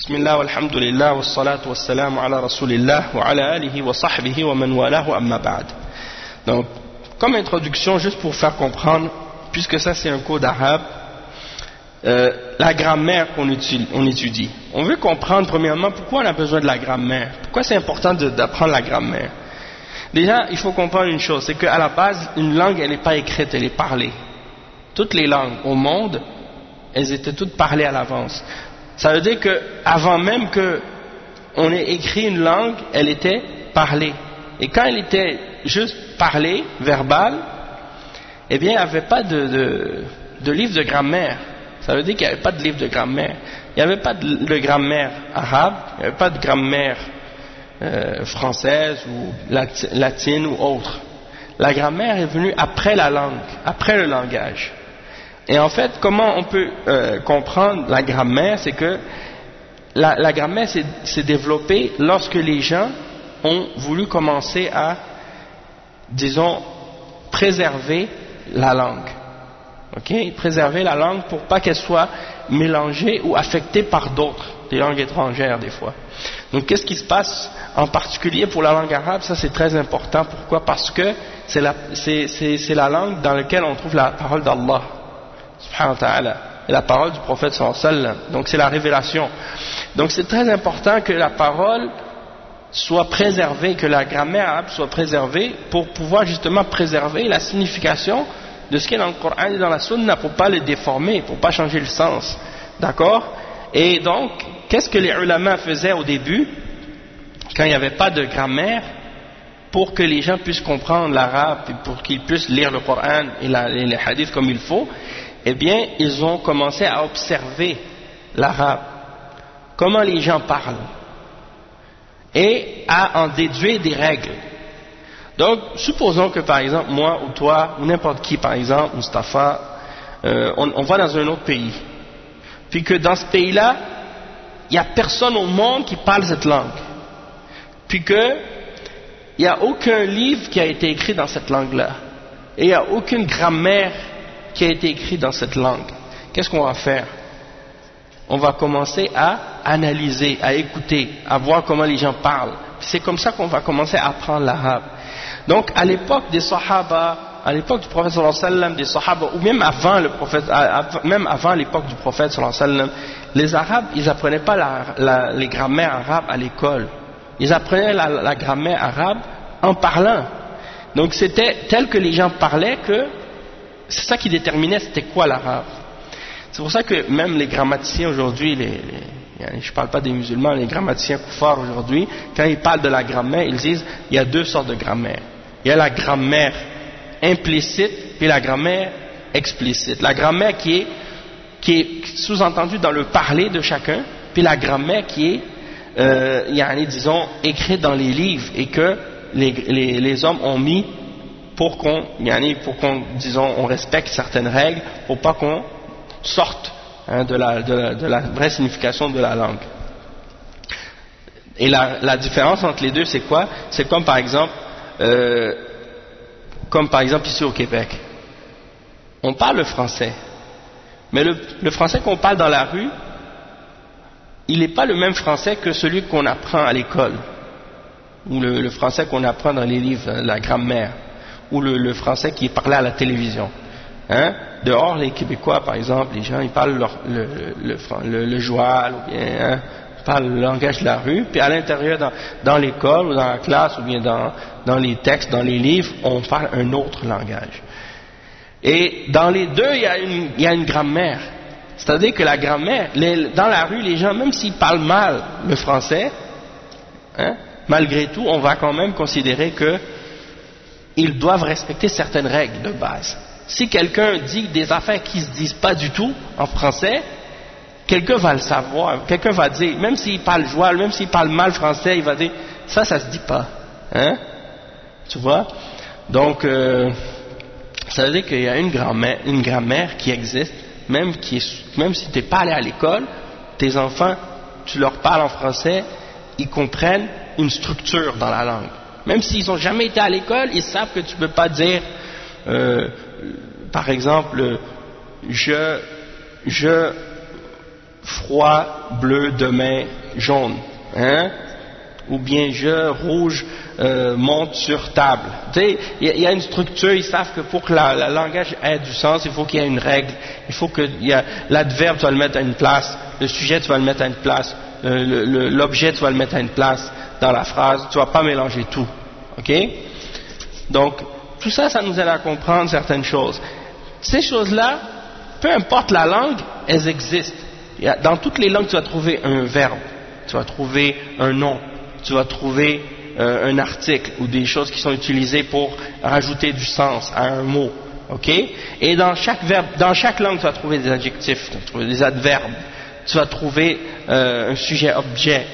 Bismillah, walhamdulillah, wassalatu wassalamu ala rasulillah, wa ala alihi wa sahbihi wa man walahu amma ba'd. Donc, comme introduction, juste pour faire comprendre, puisque ça c'est un cours d'arabe, la grammaire qu'on étudie. On veut comprendre premièrement pourquoi on a besoin de la grammaire, pourquoi c'est important d'apprendre la grammaire. Déjà, il faut comprendre une chose, c'est qu'à la base, une langue elle n'est pas écrite, elle est parlée. Toutes les langues au monde, elles étaient toutes parlées à l'avance. Ça veut dire qu'avant même qu'on ait écrit une langue, elle était parlée. Et quand elle était juste parlée, verbale, eh bien, il n'y avait pas de livre de grammaire. Ça veut dire qu'il n'y avait pas de livre de grammaire. Il n'y avait pas de grammaire arabe, il n'y avait pas de grammaire française ou latine ou autre. La grammaire est venue après la langue, après le langage. Et en fait, comment on peut comprendre la grammaire, c'est que la grammaire s'est développée lorsque les gens ont voulu commencer à, disons, préserver la langue. Okay? Préserver la langue pour pas qu'elle soit mélangée ou affectée par d'autres, des langues étrangères des fois. Donc qu'est-ce qui se passe en particulier pour la langue arabe? Ça c'est très important. Pourquoi? Parce que c'est la langue dans laquelle on trouve la parole d'Allah subhanahu wa ta'ala, et la parole du prophète sallallahu alayhi wa sallam. Donc c'est la révélation. Donc c'est très important que la parole soit préservée, que la grammaire arabe soit préservée pour pouvoir justement préserver la signification de ce qui est dans le Coran et dans la Sunna, pour pas le déformer, pour pas changer le sens. D'accord? Et donc, qu'est-ce que les ulama faisaient au début, quand il n'y avait pas de grammaire, pour que les gens puissent comprendre l'arabe et pour qu'ils puissent lire le Coran et les hadiths comme il faut? Eh bien, ils ont commencé à observer l'arabe, comment les gens parlent, et à en déduire des règles. Donc, supposons que par exemple, moi ou toi, ou n'importe qui, par exemple, Mustapha, on va dans un autre pays, puis que dans ce pays-là, il n'y a personne au monde qui parle cette langue, puis que il n'y a aucun livre qui a été écrit dans cette langue-là, et il n'y a aucune grammaire qui a été écrite dans cette langue. Qu'est-ce qu'on va faire? On va commencer à analyser, à écouter, à voir comment les gens parlent. C'est comme ça qu'on va commencer à apprendre l'arabe. Donc, à l'époque des Sahaba, à l'époque du prophète sallallahu alayhi wa sallam, des Sahaba, ou même avant le prophète, même avant l'époque du prophète sallallahu alayhi wa sallam, les Arabes, ils apprenaient pas les grammaires arabes à l'école. Ils apprenaient la grammaire arabe en parlant. Donc, c'était tel que les gens parlaient que c'est ça qui déterminait c'était quoi l'arabe. C'est pour ça que même les grammaticiens aujourd'hui, je ne parle pas des musulmans, les grammaticiens koufars aujourd'hui, quand ils parlent de la grammaire, ils disent il y a deux sortes de grammaire. Il y a la grammaire implicite et la grammaire explicite. La grammaire qui est sous-entendue dans le parler de chacun, puis la grammaire qui est, disons, écrite dans les livres et que les hommes ont mis pour qu'on, disons, on respecte certaines règles, pour pas qu'on sorte de la vraie signification de la langue. Et la différence entre les deux, c'est quoi? C'est comme par exemple ici au Québec, on parle le français, mais le français qu'on parle dans la rue, il n'est pas le même français que celui qu'on apprend à l'école, ou le français qu'on apprend dans les livres, la grammaire, ou le français qui est parlé à la télévision. Dehors, les Québécois, par exemple, les gens, ils parlent le joual, ou bien, ils parlent le langage de la rue, puis à l'intérieur, dans l'école, ou dans la classe, ou bien dans les textes, dans les livres, on parle un autre langage. Et dans les deux, il y a une grammaire. C'est-à-dire que la grammaire, dans la rue, les gens, même s'ils parlent mal le français, malgré tout, on va quand même considérer que ils doivent respecter certaines règles de base. Si quelqu'un dit des affaires qui ne se disent pas du tout en français, quelqu'un va le savoir, quelqu'un va dire, même s'il parle joual, même s'il parle mal français, il va dire, ça se dit pas. Tu vois? Donc, ça veut dire qu'il y a une grammaire qui existe, même si tu n'es pas allé à l'école, tes enfants, tu leur parles en français, ils comprennent une structure dans la langue. Même s'ils n'ont jamais été à l'école, ils savent que tu ne peux pas dire, par exemple, je froid, bleu, demain, jaune. Hein? Ou bien je, rouge, monte sur table. Tu sais, il y a une structure, ils savent que pour que le langage ait du sens, il faut qu'il y ait une règle, il faut que l'adverbe, tu vas le mettre à une place, le sujet, tu vas le mettre à une place, l'objet, tu vas le mettre à une place dans la phrase, tu vas pas mélanger tout. Ok? Donc, tout ça, ça nous aide à comprendre certaines choses. Ces choses-là, peu importe la langue, elles existent. Dans toutes les langues, tu vas trouver un verbe, tu vas trouver un nom, tu vas trouver un article ou des choses qui sont utilisées pour rajouter du sens à un mot. Ok? Et dans chaque verbe, dans chaque langue, tu vas trouver des adjectifs, tu vas trouver des adverbes, tu vas trouver un sujet-objet.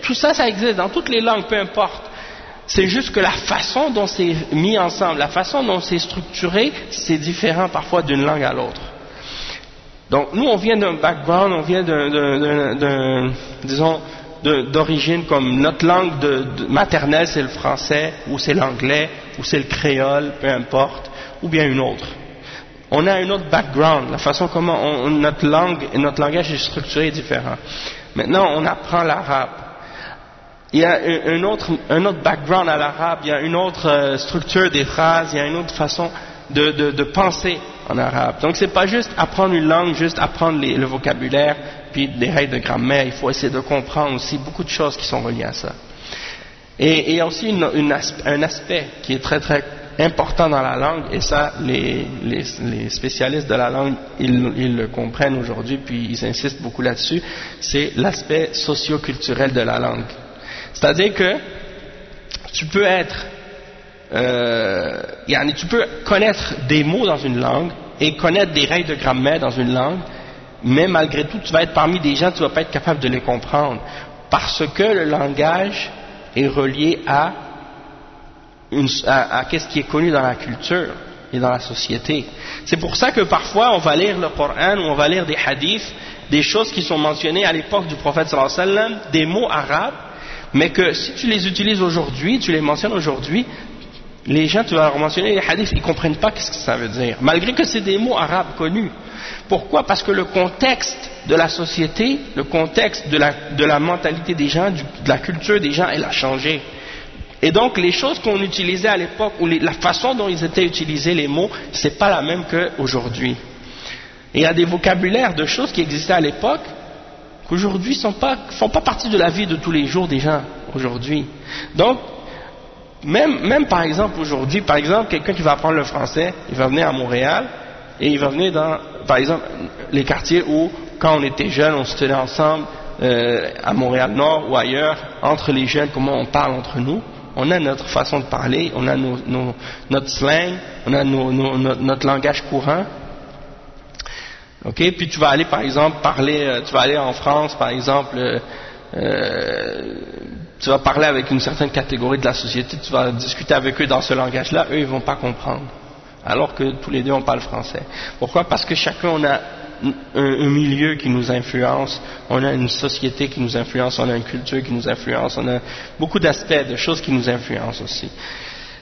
Tout ça, ça existe dans toutes les langues, peu importe. C'est juste que la façon dont c'est mis ensemble, la façon dont c'est structuré, c'est différent parfois d'une langue à l'autre. Donc nous, on vient d'un background, on vient d'origine comme notre langue maternelle, c'est le français, ou c'est l'anglais, ou c'est le créole, peu importe, ou bien une autre. On a un autre background, la façon comment notre langue et notre langage est structuré est différent. Maintenant, on apprend l'arabe. Il y a un autre background à l'arabe, il y a une autre structure des phrases, il y a une autre façon de penser en arabe. Donc c'est pas juste apprendre une langue, juste apprendre le vocabulaire, puis des règles de grammaire, il faut essayer de comprendre aussi beaucoup de choses qui sont reliées à ça. Et il y a aussi un aspect qui est très très important dans la langue, et ça les spécialistes de la langue ils le comprennent aujourd'hui, puis ils insistent beaucoup là-dessus, c'est l'aspect socio-culturel de la langue. C'est-à-dire que tu peux tu peux connaître des mots dans une langue et connaître des règles de grammaire dans une langue, mais malgré tout, tu vas être parmi des gens, tu ne vas pas être capable de les comprendre, parce que le langage est relié à qu'est-ce qui est connu dans la culture et dans la société. C'est pour ça que parfois on va lire le Coran ou on va lire des hadiths, des choses qui sont mentionnées à l'époque du prophète sallallahu alayhi wa sallam, des mots arabes, mais que si tu les utilises aujourd'hui, tu les mentionnes aujourd'hui, les gens, tu vas leur mentionner les hadiths, ils ne comprennent pas ce que ça veut dire, malgré que c'est des mots arabes connus. Pourquoi? Parce que le contexte de la société, le contexte de la mentalité des gens, de la culture des gens, elle a changé. Et donc les choses qu'on utilisait à l'époque, ou la façon dont ils étaient utilisés les mots, c'est pas la même qu'aujourd'hui. Et il y a des vocabulaires de choses qui existaient à l'époque, qu'aujourd'hui font pas partie de la vie de tous les jours des gens aujourd'hui. Donc, même par exemple aujourd'hui, par exemple, quelqu'un qui va apprendre le français, il va venir à Montréal, et il va venir dans, par exemple, les quartiers où, quand on était jeunes, on se tenait ensemble, à Montréal-Nord ou ailleurs, entre les jeunes, comment on parle entre nous. On a notre façon de parler, on a notre slang, on a notre langage courant. Ok, puis tu vas aller par exemple tu vas aller en France par exemple, tu vas parler avec une certaine catégorie de la société, tu vas discuter avec eux dans ce langage-là, eux ils vont pas comprendre, alors que tous les deux on parle français. Pourquoi? Parce que chacun on a un milieu qui nous influence, on a une société qui nous influence, on a une culture qui nous influence, on a beaucoup d'aspects, de choses qui nous influencent aussi.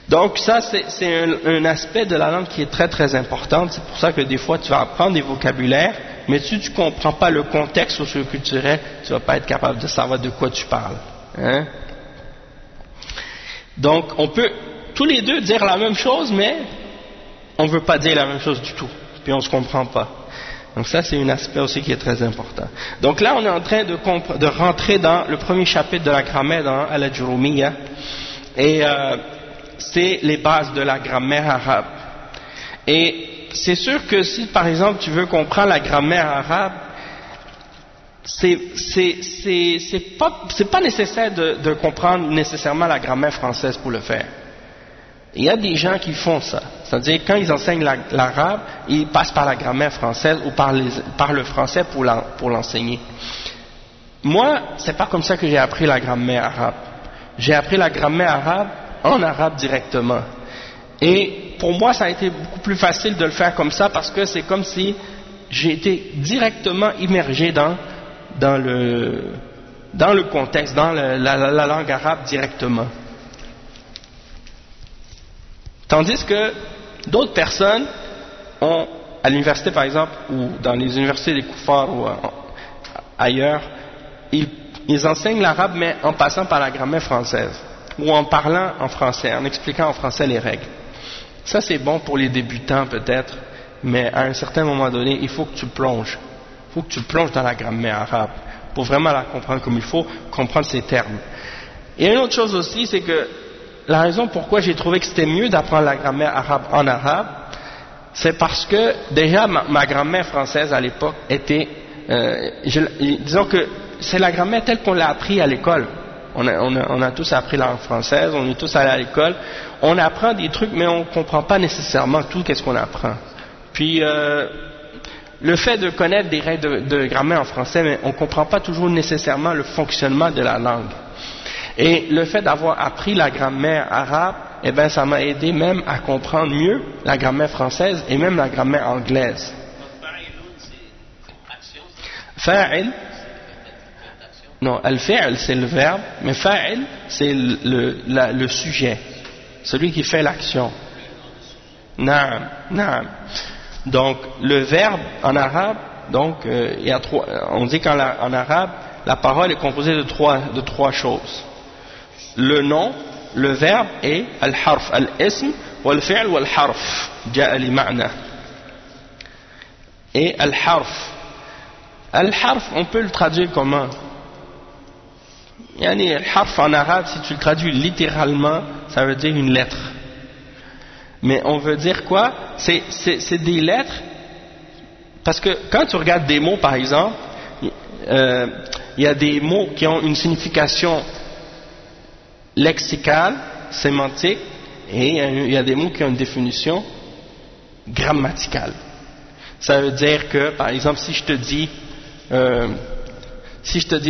Donc ça c'est un aspect de la langue qui est très très important. C'est pour ça que des fois tu vas apprendre des vocabulaires, mais si tu ne comprends pas le contexte socio-culturel, tu ne vas pas être capable de savoir de quoi tu parles. Hein? Donc on peut tous les deux dire la même chose, mais on ne veut pas dire la même chose du tout, puis on ne se comprend pas. Donc ça c'est un aspect aussi qui est très important. Donc là on est en train de rentrer dans le premier chapitre de la grammaire dans Al-Ajurumiyya, et c'est les bases de la grammaire arabe. Et c'est sûr que si par exemple tu veux comprendre la grammaire arabe, c'est pas nécessaire de comprendre nécessairement la grammaire française pour le faire. Il y a des gens qui font ça, c'est-à-dire quand ils enseignent l'arabe, ils passent par la grammaire française ou par le français pour l'enseigner. Moi, c'est pas comme ça que j'ai appris la grammaire arabe. J'ai appris la grammaire arabe en arabe directement. Et pour moi, ça a été beaucoup plus facile de le faire comme ça, parce que c'est comme si j'ai été directement immergé dans le contexte, dans la langue arabe directement. Tandis que d'autres personnes ont, à l'université par exemple, ou dans les universités des koufars, ou ailleurs, ils enseignent l'arabe mais en passant par la grammaire française, ou en parlant en français, en expliquant en français les règles. Ça c'est bon pour les débutants peut-être, mais à un certain moment donné, il faut que tu plonges. Il faut que tu plonges dans la grammaire arabe pour vraiment la comprendre comme il faut, comprendre ses termes. Et une autre chose aussi, c'est que la raison pourquoi j'ai trouvé que c'était mieux d'apprendre la grammaire arabe en arabe, c'est parce que déjà ma grammaire française à l'époque était, disons que c'est la grammaire telle qu'on l'a appris à l'école. On a tous appris la langue française, on est tous allés à l'école, on apprend des trucs mais on ne comprend pas nécessairement tout qu'est-ce qu'on apprend. Puis le fait de connaître des règles de grammaire en français, mais on ne comprend pas toujours nécessairement le fonctionnement de la langue. Et le fait d'avoir appris la grammaire arabe, eh ben ça m'a aidé même à comprendre mieux la grammaire française et même la grammaire anglaise. Fa'il, non, al-fi'l c'est le verbe, mais fa'il c'est le sujet, celui qui fait l'action. Naam, naam. Donc le verbe en arabe, donc il y a trois, on dit qu'en arabe la parole est composée de trois choses. Le nom, le verbe et al-harf, al-ism, wal-fi'l wal-harf, ja'a li ma'na. Et al-harf. Al-harf, on peut le traduire comment? Yani, al-harf en arabe, si tu le traduis littéralement, ça veut dire une lettre. Mais on veut dire quoi? C'est des lettres, parce que quand tu regardes des mots par exemple, il y a des mots qui ont une signification lexicale, sémantique, et il y a des mots qui ont une définition grammaticale. Ça veut dire que, par exemple, si je te dis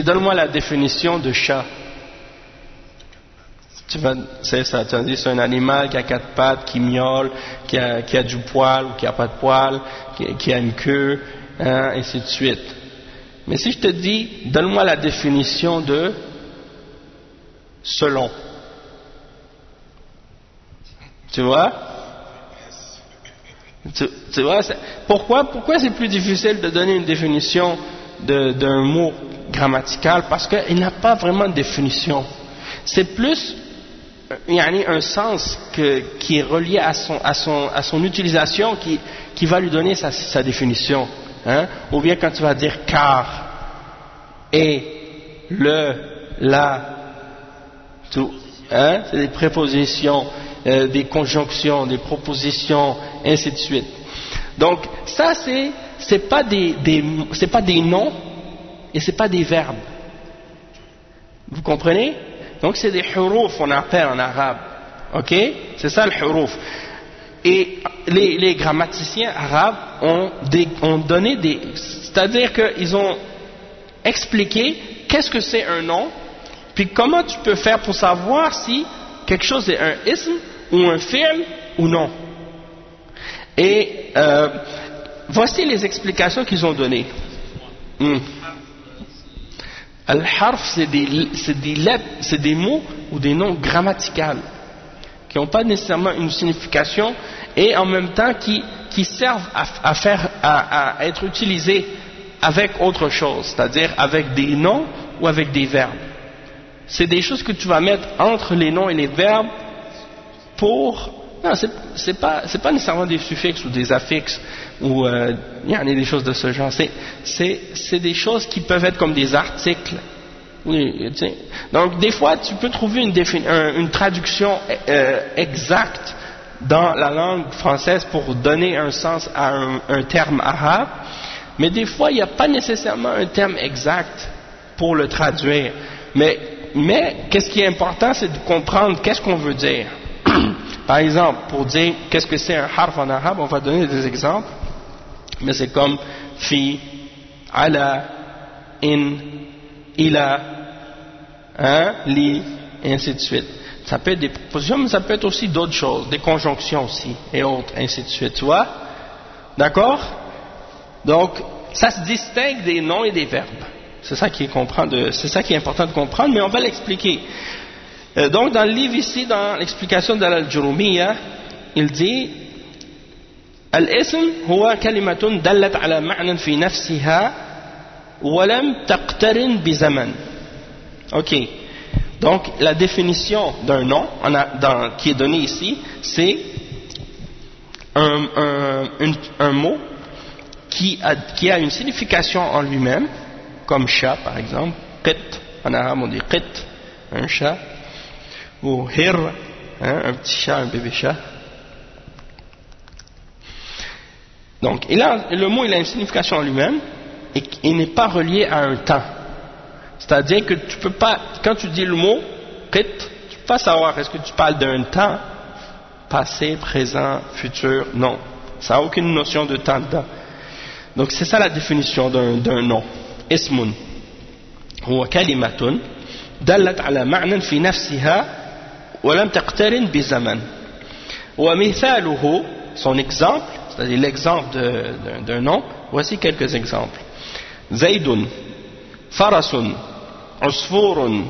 donne-moi la définition de chat, tu vas dire c'est un animal qui a 4 pattes, qui miaule, qui a du poil ou qui a pas de poil, qui a une queue, hein, ainsi de suite. Mais si je te dis donne-moi la définition de selon, tu vois, tu vois, pourquoi c'est plus difficile de donner une définition d'un mot grammatical? Parce qu'il n'a pas vraiment de définition. C'est plus un sens qui est relié à son utilisation qui va lui donner sa définition, hein? Ou bien quand tu vas dire car, et, le, la, tout, hein? C'est des prépositions, des conjonctions, des propositions, ainsi de suite. Donc ça c'est pas des noms et c'est pas des verbes. Vous comprenez? Donc c'est des huruf, on appelle en arabe, ok? C'est ça le huruf. Et les grammaticiens arabes ont donné c'est-à-dire qu'ils ont expliqué qu'est-ce que c'est un nom, puis comment tu peux faire pour savoir si quelque chose est un ism ou un fi'l ou non. Et voici les explications qu'ils ont données. Al-harf, c'est des mots ou des noms grammaticaux qui n'ont pas nécessairement une signification et en même temps qui servent à être utilisés avec autre chose, c'est-à-dire avec des noms ou avec des verbes. C'est des choses que tu vas mettre entre les noms et les verbes non, c'est pas nécessairement des suffixes ou des affixes ou il y a des choses de ce genre. C'est des choses qui peuvent être comme des articles. Oui, tu sais. Donc des fois tu peux trouver une traduction exacte dans la langue française pour donner un sens à un terme arabe, mais des fois il n'y a pas nécessairement un terme exact pour le traduire. Mais qu'est-ce qui est important, c'est de comprendre qu'est-ce qu'on veut dire. Par exemple, pour dire qu'est-ce que c'est un harf en arabe, on va donner des exemples, mais c'est comme fi, ala, in, ila, li, et ainsi de suite. Ça peut être des propositions, mais ça peut être aussi d'autres choses, des conjonctions aussi, et autres, ainsi de suite, tu vois? D'accord? Donc, ça se distingue des noms et des verbes. C'est ça qui est important de comprendre, mais on va l'expliquer. Donc dans le livre ici, dans l'explication de l'Al-Jurumiyya, il dit Al-ism huwa kalimatun dallat ala ma'nan fi nafsiha ولم تقترن بزمن. Ok. Donc la définition d'un nom qui est donnée ici, c'est un mot qui a une signification en lui-même, comme chat par exemple, qit, en arabe on dit qit, un chat, ou hir, un petit chat, un bébé chat. Donc le mot il a une signification en lui-même et il n'est pas relié à un temps. C'est-à-dire que tu peux pas, quand tu dis le mot qit, tu peux pas savoir est-ce que tu parles d'un temps passé, présent, futur. Non, ça n'a aucune notion de temps dedans. Donc c'est ça la définition d'un nom. Ismun huwa kalimatun dallat ala ma'nan fi nafsiha wa lam taqtarin bi zaman. Wa mithaluhu, son exemple, c'est-à-dire l'exemple d'un nom, voici quelques exemples. Zaydun, farasun, usfurun,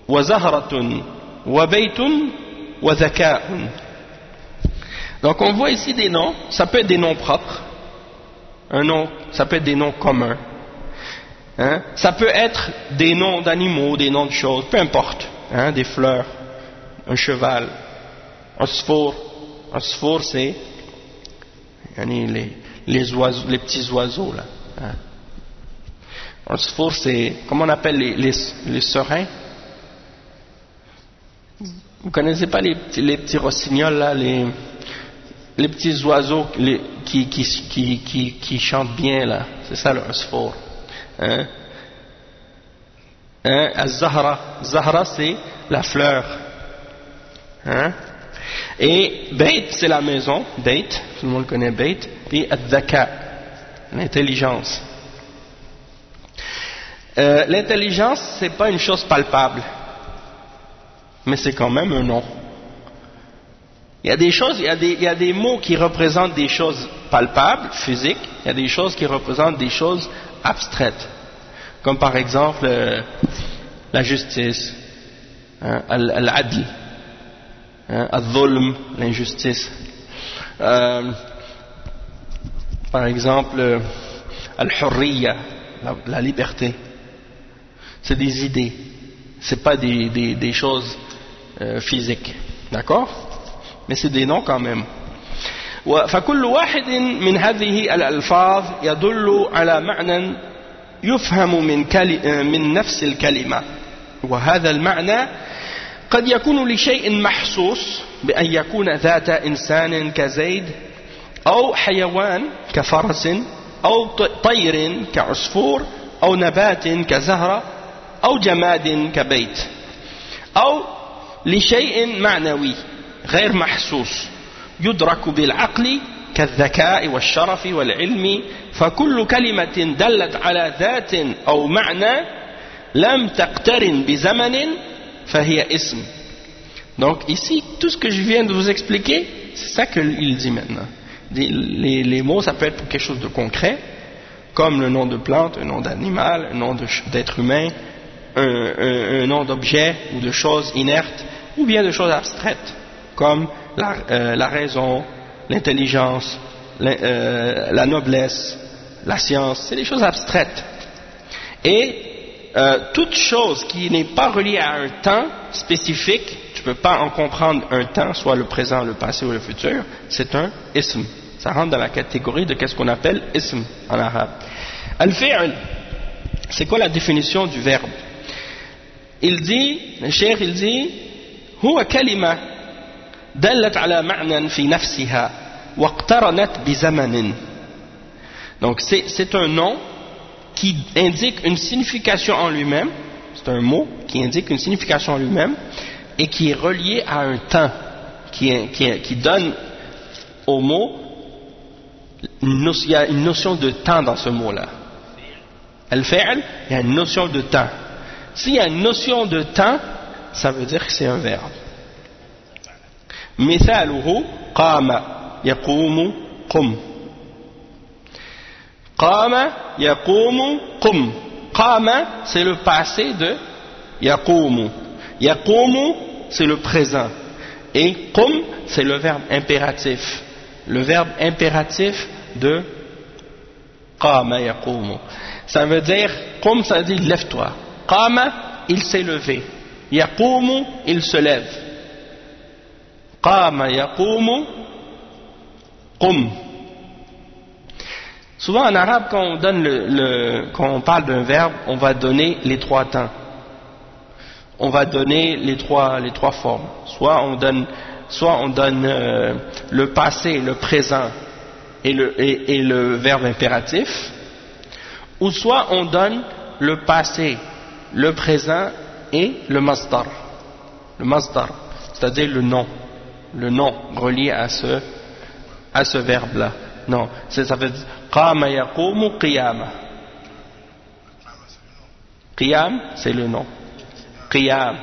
wa zahratun, wa baytun, wa zaka'un. Donc on voit ici des noms, ça peut être des noms propres, un nom, ça peut être des noms communs, hein? Ça peut être des noms d'animaux, des noms de choses, peu importe, hein? Des fleurs, un cheval, usfur, c'est les oiseaux, les petits oiseaux là. Hein? Usfur, c'est, comment on appelle les serins? Vous connaissez pas les petits rossignols là, les petits oiseaux qui chantent bien là, c'est ça le usfur. Hein? Az-Zahra, c'est la fleur. Hein? Et Bayt, c'est la maison, Bayt, tout le monde connaît Bayt, et Ad-Dhaka, l'intelligence. L'intelligence, c'est pas une chose palpable, mais c'est quand même un nom. Il y a des choses, il y a des mots qui représentent des choses palpables, physiques, il y a des choses qui représentent des choses abstraites, comme par exemple la justice, hein, al-adl, hein, al-dhulm, l'injustice, par exemple al-hurriya, la liberté. C'est des idées, c'est pas des choses physiques, d'accord? Mais c'est des noms quand même. فكل واحد من هذه الألفاظ يدل على معنى يفهم من نفس الكلمة، وهذا المعنى قد يكون لشيء محسوس بأن يكون ذات إنسان كزيد، أو حيوان كفرس، أو طير كعصفور، أو نبات كزهرة، أو جماد كبيت، أو لشيء معنوي غير محسوس يدرك بالعقل كالذكاء والشرف والعلم. فكل كلمة دلت على ذات أو معنى لم تقترن بزمن فهي اسم. Donc ici, tout ce que je viens de vous expliquer, c'est ça qu'il dit maintenant. Les mots, ça peut être pour quelque chose de concret, comme le nom de plante, un nom d'animal, un nom d'être humain, un nom d'objet ou de choses inertes, ou bien de choses abstraites, comme la raison, l'intelligence, la noblesse, la science. C'est des choses abstraites. Et toute chose qui n'est pas reliée à un temps spécifique, tu ne peux pas en comprendre un temps, soit le présent, le passé ou le futur, c'est un ism. Ça rentre dans la catégorie de qu'est-ce qu'on appelle ism en arabe. Al-fi'l, c'est quoi la définition du verbe? Il dit, le cheikh il dit, huwa kalima dallat ala ma'nan fi nafsiha waqtaranat bi zamanin. Donc c'est un nom qui indique une signification en lui-même, c'est un mot qui indique une signification en lui-même et qui est relié à un temps, qui donne au mot il y a une notion de temps dans ce mot-là. Al-fi'l, il y a une notion de temps. S'il y a une notion de temps, ça veut dire que c'est un verbe. Mithaluhu qama yaqumu qum. Qama yaqumu qum. Qama, c'est le passé de yaqumu. Yaqumu, c'est le présent. Et qum, c'est le verbe impératif. Le verbe impératif de qama yaqumu. Ça veut dire, qum, ça veut dire lève-toi. Qama, il s'est levé. Yaqumu, il se lève. Qama yaqumu, qum. Souvent en arabe, quand on donne quand on parle d'un verbe, on va donner les trois temps. On va donner les trois formes. Soit on donne le passé, le présent et le verbe impératif, ou soit on donne le passé, le présent et le masdar. Le masdar, c'est-à-dire le nom relié à ce verbe-là. Non, ça veut dire qama yaqumu qiyama. Qiyam, c'est le nom. Qiyam.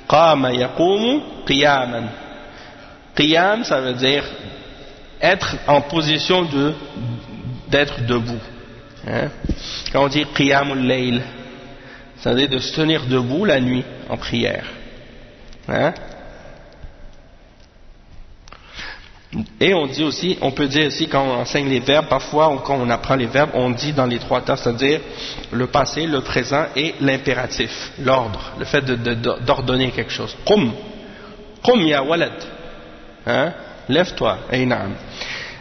Qama yaqumu qiyaman. Qiyam, ça veut dire être en position d'être debout. Hein? Quand on dit qiyamul layl, ça veut dire de se tenir debout la nuit en prière. Hein? Et on peut dire aussi quand on enseigne les verbes, parfois quand on apprend les verbes, on dit dans les trois temps, c'est-à-dire le passé, le présent et l'impératif, l'ordre, le fait d'ordonner quelque chose. Qum ya walad, hein? Lève-toi. Ay na'am.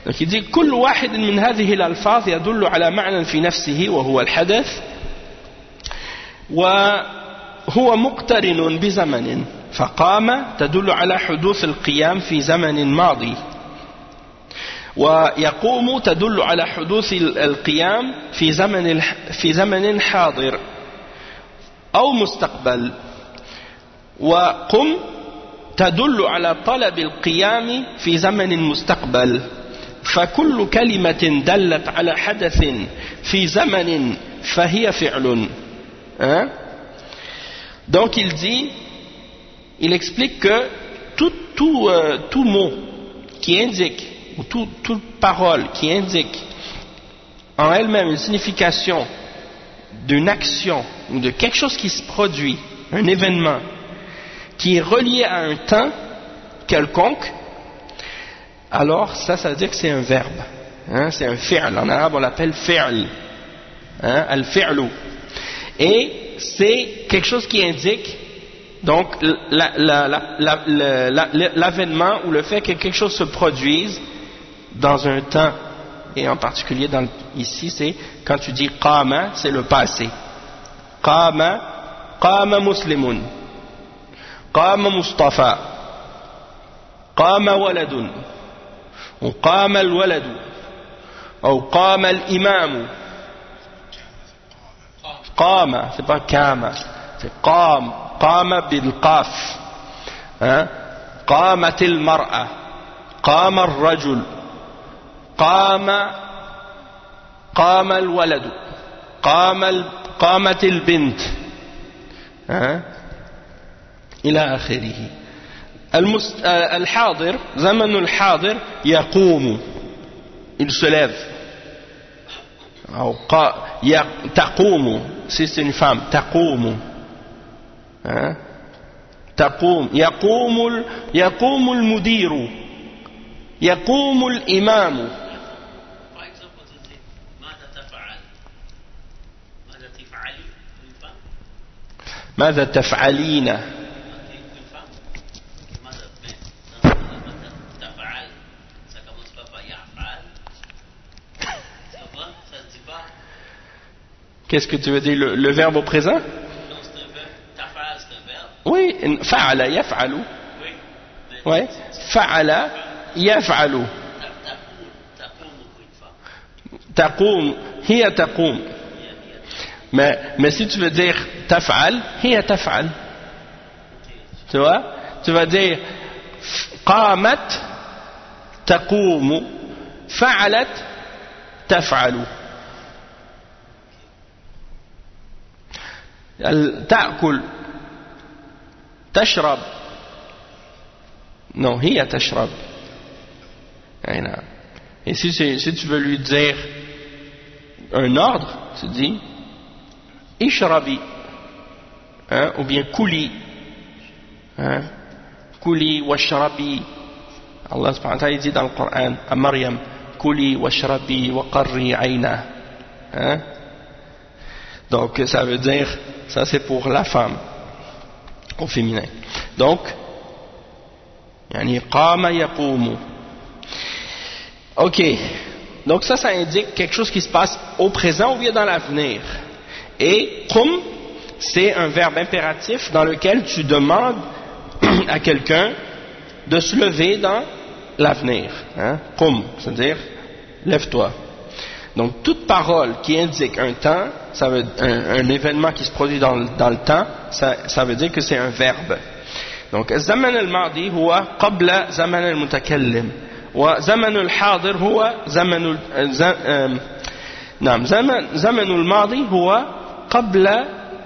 Donc il dit كل واحد من هذه الألفاظ يدل على معنى في نفسه وهو الحدث وهو مقترن بزمن فقام تدل على حدوث القيام في زمن ماضي ويقوم تدل على حدوث القيام في زمن حاضر أو مستقبل وقم تدل على طلب القيام في زمن مستقبل فكل كلمة دلت على حدث في زمن فهي فعل. Hein? Donc il explique que tout mot qui indique, ou toute parole qui indique en elle-même une signification d'une action ou de quelque chose qui se produit, un événement qui est relié à un temps quelconque, alors ça veut dire que c'est un verbe. Hein? C'est un fi'l. En arabe on l'appelle fi'l. Hein? Al-fi'lu. Et c'est quelque chose qui indique donc l'avènement ou le fait que quelque chose se produise dans un temps, et en particulier ici c'est quand tu dis qama, c'est le passé. Qama muslimun, qama mustafa, qama waladun, ou qama al-waladu, ou qama al-imamu. Qama, c'est pas kama, c'est qama bil qaf. قامت المرأة قام الرجل قام الولد قامت البنت إلى آخره. الحاضر زمن الحاضر يقوم, il se lève. تقوم, si c'est une femme, تقوم. تقوم يقوم المدير يقوم الإمام. Par exemple, on dit ماذا تفعل؟ ماذا تفعلي؟ ماذا تفعلين؟ ماذا تفعل؟ Ça commence pas par يفعل. Ça va? Ça se dit pas? Qu'est-ce que tu veux dire, le verbe au présent? Non, c'est un verbe. Taf'al, c'est un verbe. Oui, فعل يفعل. Oui. Oui, فعل يفعل. تقوم هي تقوم. Mais si tu veux dire تفعل هي تفعل. Tu vois? Tu vas dire قامت تقوم فعلت تفعل. تأكل تشرب. Non, هي تشرب. Et si tu veux lui dire un ordre, tu dis ishrabi, ou bien kuli, kuli washrabi. Allah subhanahu wa ta'ala dit dans le Coran à Maryam, kuli washrabi wa qarri ayna. Donc ça veut dire, ça c'est pour la femme, au féminin. Donc, yani qama yaqumu. Ok, donc ça indique quelque chose qui se passe au présent ou bien dans l'avenir. Et qum, c'est un verbe impératif dans lequel tu demandes à quelqu'un de se lever dans l'avenir. Hein? Qum, c'est-à-dire lève-toi. Donc toute parole qui indique un temps, ça veut, un événement qui se produit dans le temps, ça veut dire que c'est un verbe. Donc الزمن الماضي هو قبل زمن المتكلم وزمن الحاضر هو زمن الماضي هو قبل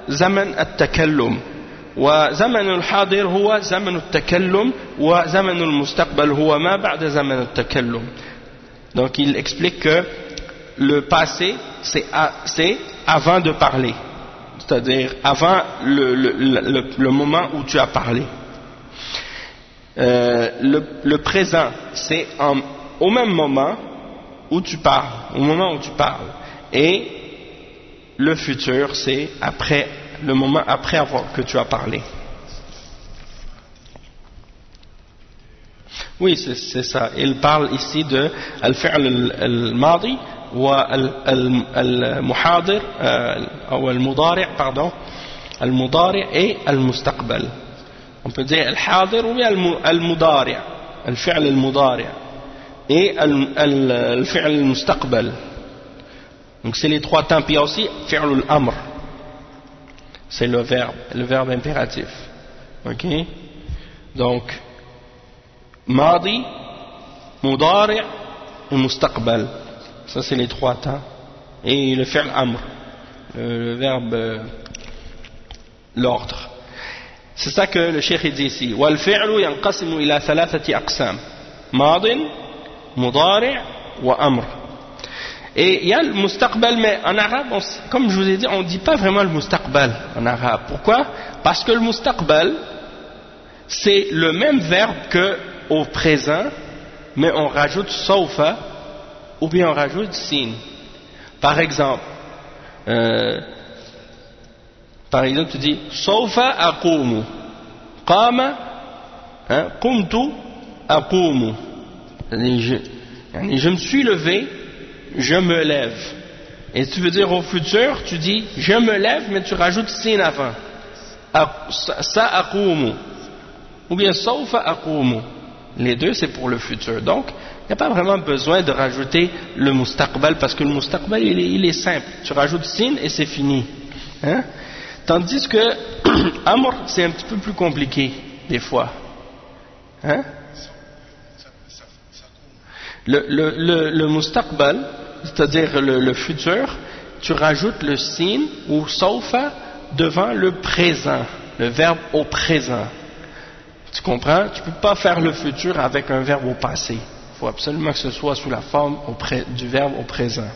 زمن التكلم وزمن الحاضر هو زمن التكلم وزمن المستقبل هو ما بعد زمن التكلم. Donc il explique que le passé c'est avant de parler, c'est-à-dire avant le moment où tu as parlé. Le présent c'est au même moment où tu parles, et le futur c'est après le moment après avoir que tu as parlé. Oui, c'est ça. Il parle ici de al-fi'l al-madi wa al-muhadir ou al-mudari', pardon, al-mudari' et al-mustaqbal. On peut dire al-hadir ou al-mudari', al-fi'l al-mudari' et al-fi'l al-mustaqbal. Donc c'est les trois temps. Puis il y a aussi fi'l al-amr. C'est le verbe impératif. Ok? Donc, Madi, Mudari' et Mustaqbal. Ça, c'est les trois temps. Et le fi'l amr, le verbe, l'ordre. C'est ça que le cheikh dit ici. Wal fi'lu yanqasimu ila thalathati aqsam. Madin, Mudari' wa amr. Et il y a le mustaqbal, mais en arabe, comme je vous ai dit, on ne dit pas vraiment le mustaqbal en arabe. Pourquoi? Parce que le mustaqbal, c'est le même verbe qu'au présent, mais on rajoute sawfa ou bien on rajoute sin. Par exemple, tu dis sawfa aqumu, qama, qumtu aqumu. Je me suis levé, je me lève. Et tu veux dire au futur, tu dis je me lève, mais tu rajoutes sin avant. Sa aqumu. Ou bien sawfa aqumu. Les deux c'est pour le futur. Donc, il n'y a pas vraiment besoin de rajouter le mustaqbal, parce que le mustaqbal il est simple. Tu rajoutes sin et c'est fini. Hein? Tandis que amr c'est un petit peu plus compliqué des fois. Hein? Le mustaqbal, c'est-à-dire le futur, tu rajoutes le sin ou sawfa devant le présent, le verbe au présent. Tu comprends? Tu ne peux pas faire le futur avec un verbe au passé. Il faut absolument que ce soit sous la forme du verbe au présent.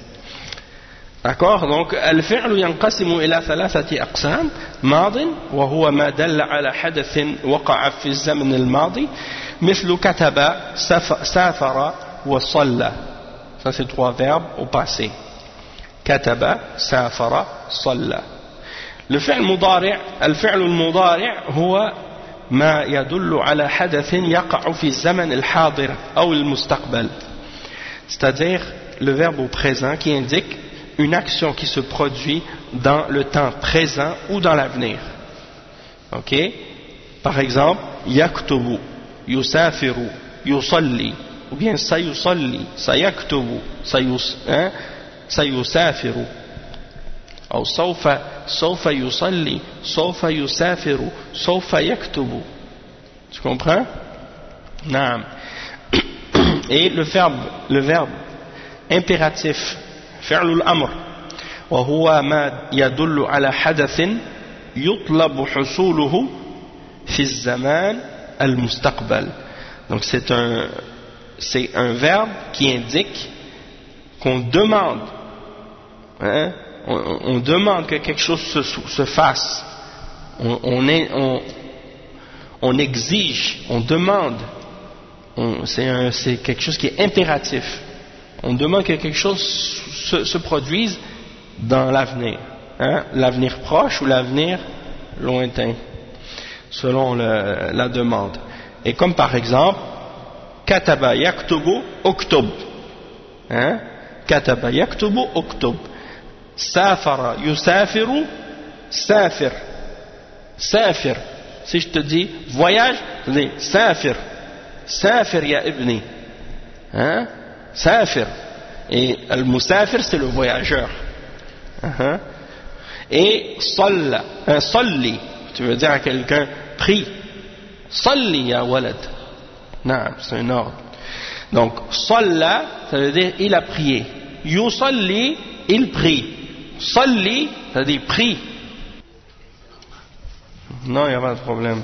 D'accord? Donc, al-fi'lu yanqasimu ila thalathati aqsam, madin, wa huwa ma dalla ala hadathin waqa'a fi az-zaman al-madi, mithlu kataba, safara wa salla. Ça c'est trois verbes au passé. Kataba, safara, salla. Le fi'l mudari', al-fi'l al-mudari' huwa ما يدل على حدث يقع في الزمن الحاضر أو المستقبل. C'est-à-dire le verbe au présent qui indique une action qui se produit dans le temps présent ou dans l'avenir. Ok? Par exemple, yaktubu, yusafiru, yusalli, ou bien sayusalli, sayaktubu, sayusafiru. أو سوف يصلي سوف يسافر سوف يكتب. Tu comprends? نعم. Et le verbe impératif فعل الأمر وهو ما يدل على حدث يطلب حصوله في الزمان المستقبل. Donc c'est un verbe qui indique qu'on demande, hein, on demande que quelque chose se fasse, on exige, on demande, c'est quelque chose qui est impératif, on demande que quelque chose se produise dans l'avenir, hein, l'avenir proche ou l'avenir lointain, selon la demande. Et comme par exemple, kataba yaktubu uktub, hein, kataba yaktubu uktub, safara yusafiru safir, safir. Si je te dis voyage, je dis safir, safir ya ibni, hein, safir. Et al-musafir c'est le voyageur. Et salla, salli, tu veux dire à quelqu'un prie, salli ya walad, non, c'est un ordre. Donc salla, ça veut dire il a prié, yusalli, il prie, salli, ça veut dire prie. Non, il n'y a pas de problème.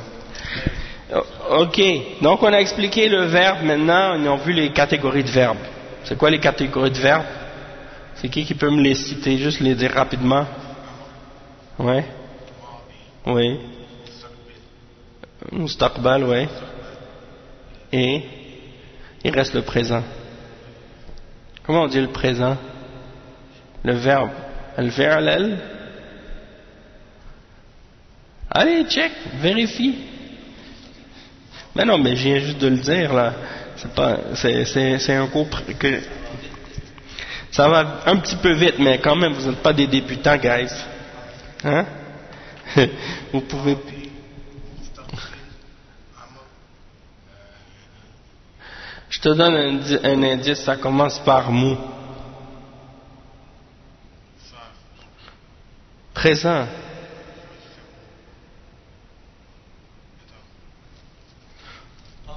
Ok, donc on a expliqué le verbe, maintenant on a vu les catégories de verbes. C'est quoi les catégories de verbes? C'est qui peut me les citer, juste les dire rapidement? Ouais. Oui. Mustaqbal, oui. Et il reste le présent. Comment on dit le présent? Le verbe. Al-fi'l. Allez, check, vérifie. Mais non, mais je viens juste de le dire là. C'est un cours que ça va un petit peu vite, mais quand même, vous n'êtes pas des débutants, guys. Hein? Vous pouvez. Je te donne un indice, ça commence par mou. Présent.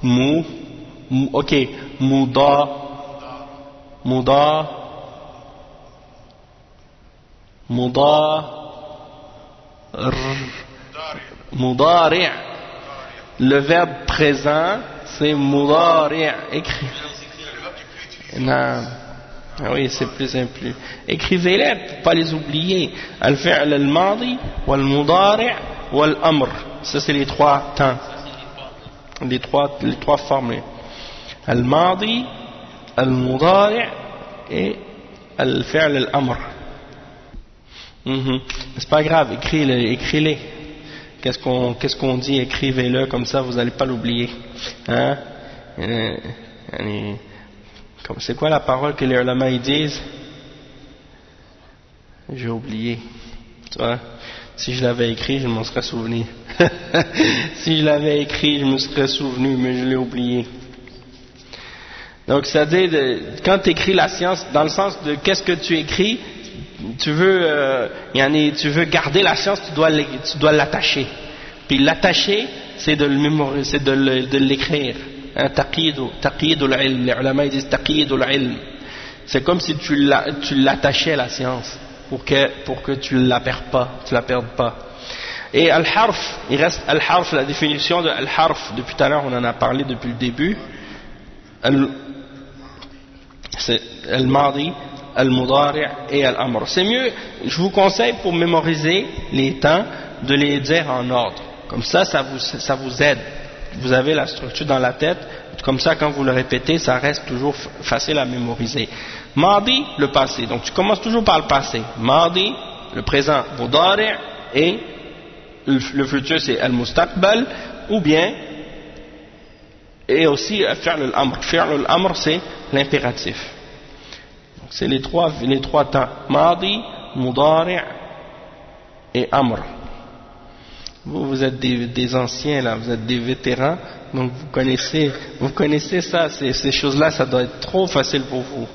Mou, ok, mouda, mudari'. Le verbe présent, c'est mudari'. Écrit. Non. Oui, c'est plus simple. Écrivez-les pour ne pas les oublier. Al-fi'l al-madi, wal-mudari' wal-amr. Ça, c'est les trois temps. Les trois formes. Al-madi, al-mudari' et al-fi'l al-amr. C'est pas grave, écris-les. Qu'est-ce qu'on dit? Écrivez-le, comme ça vous n'allez pas l'oublier. Hein? C'est quoi la parole que les ulama ils disent? J'ai oublié. Tu vois? Si je l'avais écrit, je m'en serais souvenu. Si je l'avais écrit, je me serais souvenu, mais je l'ai oublié. Donc, c'est-à-dire, quand tu écris la science, dans le sens de qu'est-ce que tu écris, tu veux garder la science, tu dois l'attacher. Puis l'attacher, c'est de le mémoriser, c'est de l'écrire. Taqyidul ilm. Les ulama disent taqyidul ilm. C'est comme si tu l'attachais à la science pour que tu la perdes pas. Et al-harf, il reste al-harf, la définition de al-harf, depuis tout à l'heure on en a parlé depuis le début. C'est al-madi, al-mudari' et al-amr. C'est mieux, je vous conseille pour mémoriser les temps de les dire en ordre. Comme ça vous aide. Vous avez la structure dans la tête, comme ça quand vous le répétez, ça reste toujours facile à mémoriser. Madi, le passé. Donc tu commences toujours par le passé. Madi, le présent, mudari' et le futur c'est al-mustaqbal, ou bien, et aussi fi'l al-amr. Fi'l al-amr c'est l'impératif. Donc c'est les trois temps. Madi, mudari' et amr. Vous êtes des anciens là, vous êtes des vétérans, donc vous connaissez ça, ces choses-là, ça doit être trop facile pour vous.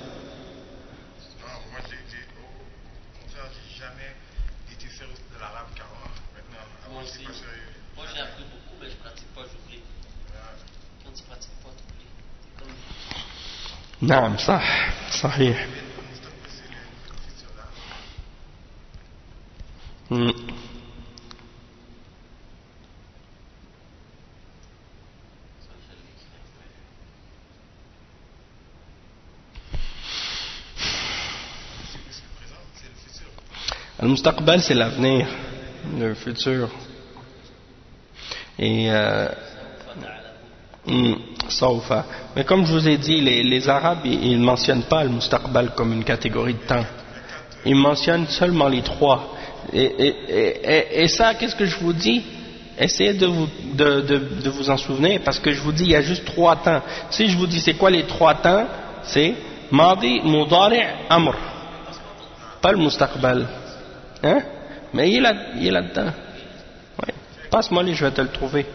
نعم صح صحيح. Al-Mustaqbal c'est l'avenir, le futur. Et Sawfa. Mais comme je vous ai dit, les Arabes ils ne mentionnent pas Al-Mustaqbal comme une catégorie de temps. Ils mentionnent seulement les trois. Et ça, qu'est-ce que je vous dis? Essayez de vous en souvenir, parce que je vous dis, il y a juste 3 temps. Si je vous dis, c'est quoi les 3 temps? C'est Madi, Mudari', Amr. Pas le Mustaqbal. Hein? Mais il est là-dedans. Ouais. Passe-moi les, je vais te le trouver.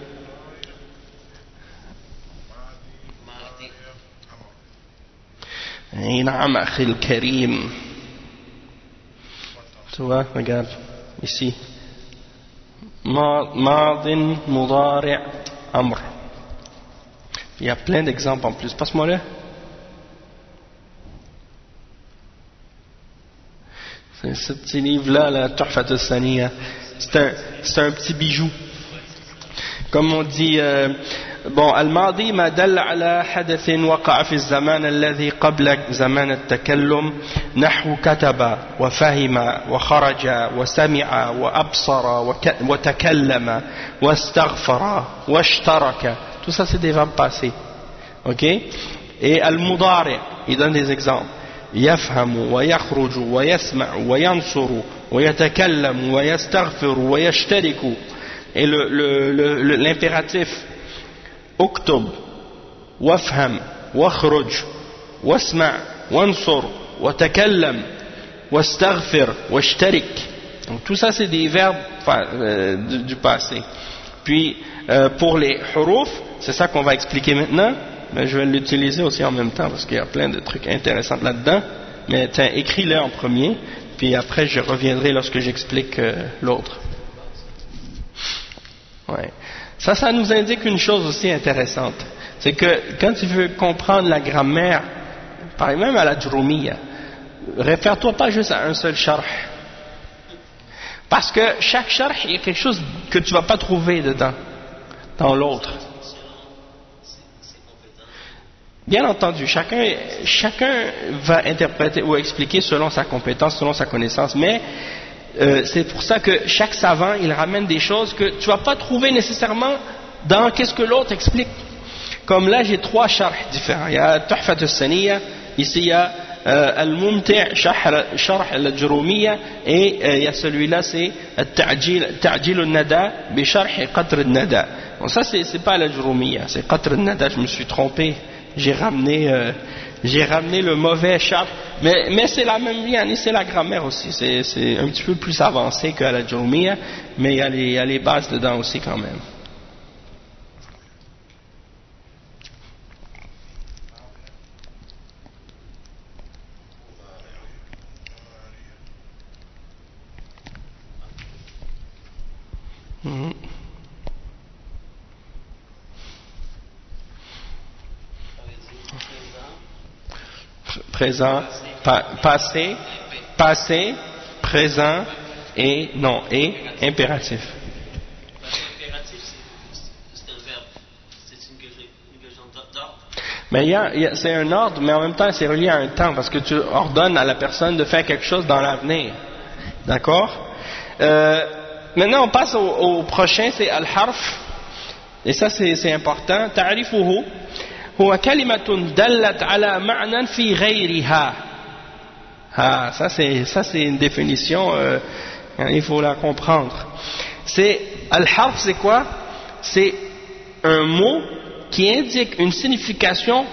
Naam, akhi al-karim. Tu vois, regarde, ici. Madin, Mudari', Amr. Il y a plein d'exemples en plus. Passe-moi là. C'est ce petit livre-là, la Tuhfat al-Saniya. C'est un petit bijou. Comme on dit, bon, الماضي ما دل على حدث وقع في الزمان الذي قبل زمان التكلم نحو كتب وفهم وخرج وسمع وأبصر وتكلم واستغفر واشترك. Tout ça c'est des verbes passés. Ok? Et al-mudari', il donne des exemples. يفهم ويخرج ويسمع وينصر ويتكلم ويستغفر ويشترك. Et l'impératif اكتب وافهم واخرج واسمع وانصر وتكلم واستغفر واشترك. Donc tout ça c'est des verbes du passé. Puis pour les huruf, c'est ça qu'on va expliquer maintenant, mais je vais l'utiliser aussi en même temps parce qu'il y a plein de trucs intéressants là-dedans. Mais tiens, écris-le en premier, puis après je reviendrai lorsque j'explique l'autre. Ouais. Ça nous indique une chose aussi intéressante. C'est que quand tu veux comprendre la grammaire, par exemple même à la Jurumiyya, réfère-toi pas juste à un seul sharh. Parce que chaque sharh, il y a quelque chose que tu vas pas trouver dedans, dans l'autre. Bien entendu, chacun va interpréter ou expliquer selon sa compétence, selon sa connaissance, mais c'est pour ça que chaque savant, il ramène des choses que tu vas pas trouver nécessairement dans qu'est-ce que l'autre explique. Comme là, j'ai 3 sharh différents. Il y a Tuhfat al-Saniya, ici il y a Al-Mumti' Sharh al-Jurumiyya, et il y a celui-là, c'est Ta'jil al-Nada bi Sharh Qatr al-Nada. Bon, ça c'est pas la Jurumiyya, c'est Qatr al-Nada, je me suis trompé. J'ai ramené le mauvais sharh, mais c'est la même ligne, c'est la grammaire aussi, c'est un petit peu plus avancé qu'à la Jurumiyya, mais il y a les bases dedans aussi quand même. Présent, passé, présent et impératif. Impératif, c'est un verbe, c'est une question d'ordre. Mais c'est un ordre, mais en même temps c'est relié à un temps, parce que tu ordonnes à la personne de faire quelque chose dans l'avenir. D'accord? Maintenant on passe au prochain, c'est al-harf, et ça c'est important. Ta'rifuhu هو كلمة دلت على معنى في غيرها. Ça c'est une définition, il faut la comprendre. C'est al-harf, c'est quoi? C'est un mot qui indique une signification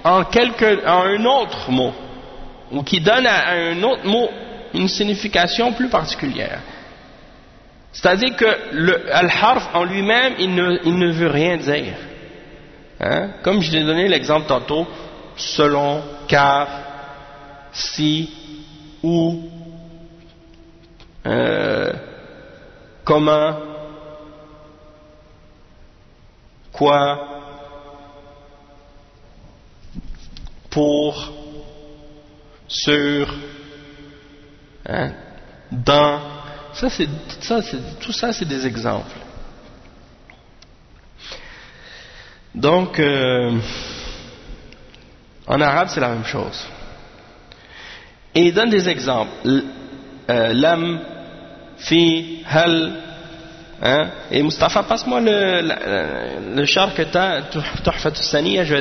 en un autre mot, ou qui donne à un autre mot une signification plus particulière. C'est-à-dire que al-harf en lui-même, il ne veut rien dire. Hein? Comme je t'ai donné l'exemple tantôt, selon, car, si, où, comment, quoi, pour, sur, hein? Dans. Tout ça c'est des exemples. Donc, en arabe, c'est la même chose. Et il donne des exemples. Lam, fi, hal. Hein? Et Mustafa, passe-moi le char que tu as, Tuhfat al-Saniya, je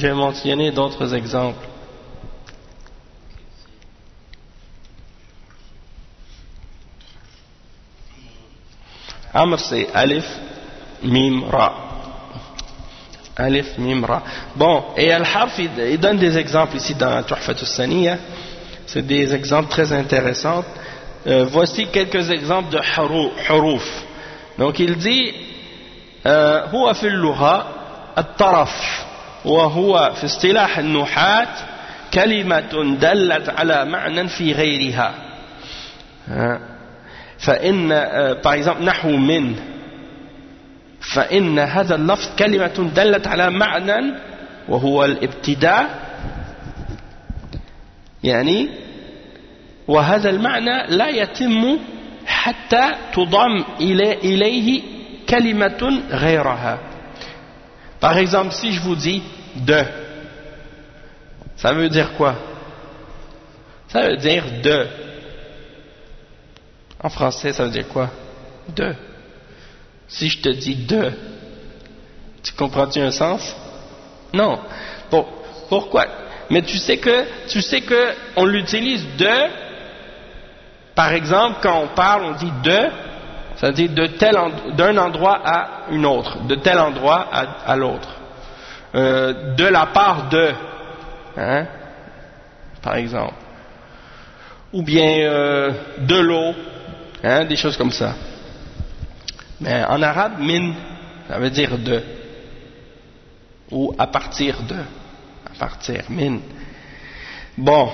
vais mentionner d'autres exemples. Amr c'est alif, mim, ra. Alif, mim, ra. Bon, et al-harf, il donne des exemples ici dans Tuhfat al-Saniya. C'est des exemples très intéressants. Voici quelques exemples de huruf. Donc il dit هو في اللغة الطرف وهو في اصطلاح النحاة كلمة دلت على معنى في غيرها. فإن par exemple نحو من فإن هذا اللفظ كلمة دلت على معنى وهو الابتداء يعني وهذا المعنى لا يتم حتى تضم إليه كلمة غيرها. Par exemple, si je vous dis de, ça veut dire quoi? Ça veut dire de. En français, ça veut dire quoi? De. Si je te dis de, tu comprends-tu un sens? Non. Bon, pourquoi? Mais tu sais que on l'utilise de. Par exemple, quand on parle, on dit de, ça veut dire d'un endroit à un autre, de tel endroit à l'autre. De la part de, hein, par exemple. Ou bien de l'eau, hein, des choses comme ça. Mais en arabe, min, ça veut dire de. Ou à partir de. À partir, min. Bon.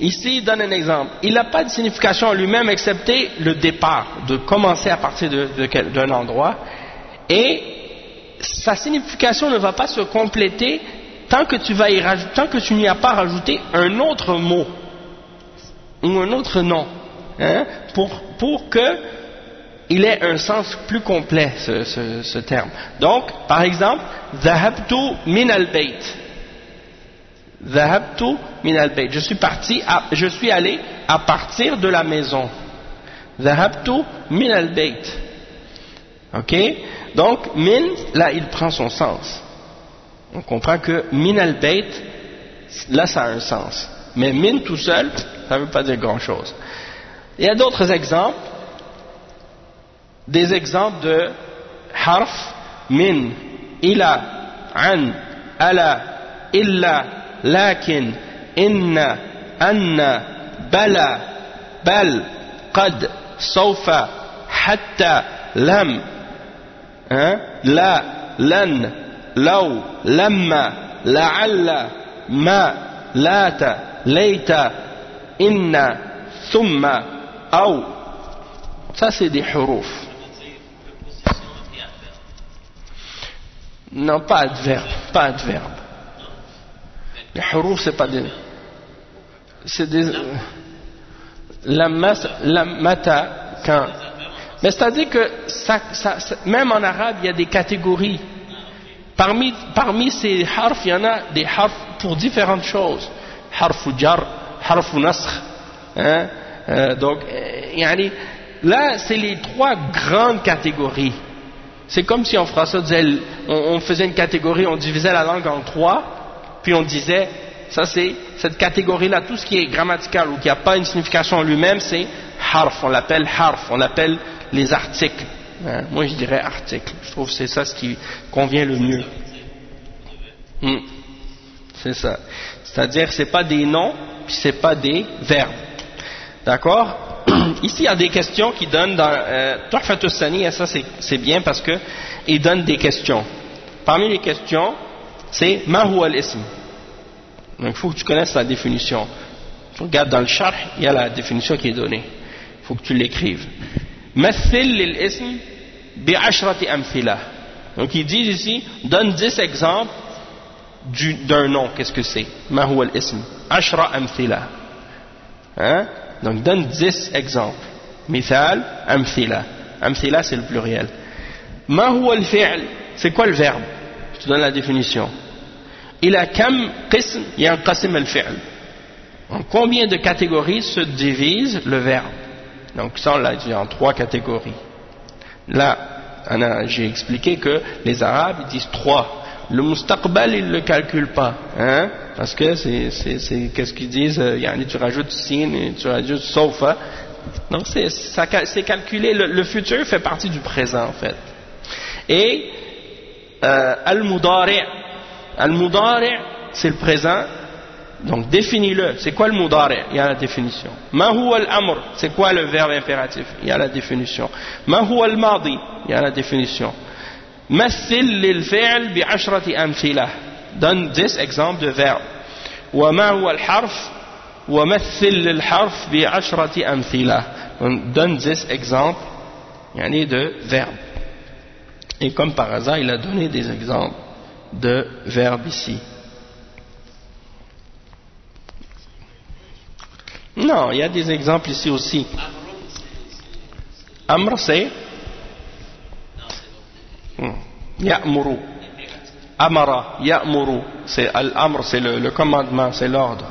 Ici, il donne un exemple. Il n'a pas de signification en lui-même excepté le départ, de commencer à partir d'un endroit. Et sa signification ne va pas se compléter tant que tu n'y as pas rajouté un autre mot ou un autre nom, hein, pour que il ait un sens plus complet, ce terme. Donc, par exemple, ذهبت من البيت. ذهبت من البيت. Je suis allé à partir de la maison. ذهبت من البيت. Ok? Donc, min, là, il prend son sens. On comprend que min al-bayt, là, ça a un sens. Mais min tout seul, ça ne veut pas dire grand-chose. Il y a d'autres exemples. Des exemples de harf, min, ila, an, ala, illa, lakin, inna, anna, bala, bal, qad, sawfa, hatta, lam, hein, la, lan, law, lamma, la'alla, ma, lata, layta, inna, thumma, aw. Ça c'est des huruf. Non, pas adverbe, pas adverbe. Les huruf c'est pas des... c'est des... Lammata, quand... Mais c'est-à-dire que même en arabe il y a des catégories. Parmi ces harfs, il y en a des harfs pour différentes choses. Harf jar, harf nasr, hein? Donc, yani, là c'est les trois grandes catégories. C'est comme si en français on faisait une catégorie, on divisait la langue en trois, puis on disait, ça c'est cette catégorie-là, tout ce qui est grammatical ou qui n'a pas une signification en lui-même, c'est harf, on l'appelle les articles. Hein? Moi je dirais articles, je trouve que c'est ça ce qui convient le mieux. C'est ça. C'est-à-dire c'est pas des noms, puis c'est pas des verbes. D'accord? Ici il y a des questions qui donnent dans Tuhfat al-Sani, et ça c'est bien parce que il donne des questions. Parmi les questions, c'est ma huwa al-ism. Donc il faut que tu connaisses la définition. Tu regardes dans le sharh, il y a la définition qui est donnée. Il faut que tu l'écrives. Mathil lil-ism bi ashrati amthila. Donc ils disent ici, donne 10 exemples d'un nom. Qu'est-ce que c'est? Ma huwa al-ism. Ashra amthila. Hein? Donc donne 10 exemples. Mithal, amthila. Amthila c'est le pluriel. Ma huwa al-fi'l. C'est quoi le verbe? Je te donne la définition. Ila kam qism yanqasim al-fi'l. En combien de catégories se divise le verbe? Donc ça on l'a dit en 3 catégories. Là, j'ai expliqué que les Arabes ils disent 3. Le mustaqbal ils ne le calculent pas, hein? Parce que c'est qu'est-ce qu'ils disent, tu rajoutes sin et tu rajoutes sawfa, Donc c'est calculé, le futur fait partie du présent en fait. Et al-mudari', c'est le présent, donc définis-le. C'est quoi le mudari'? Il y a la définition. Ma huwa al-amr, c'est quoi le verbe impératif? Il y a la définition. Ma huwa al-madi, il y a la définition. Mathil lil-fi'l bi 'ashrati amthilah, donne 10 exemples de verbes. Wa ma huwa al-harf wa mathil lil-harf bi 'ashrati amthilah, donne 10 exemples de verbes. Et comme par hasard, il a donné des exemples de verbes ici. Non, il y a des exemples ici aussi. Amr, c'est Ya'muru. Amara, Ya'muru. C'est Al-Amr, c'est le commandement, c'est l'ordre.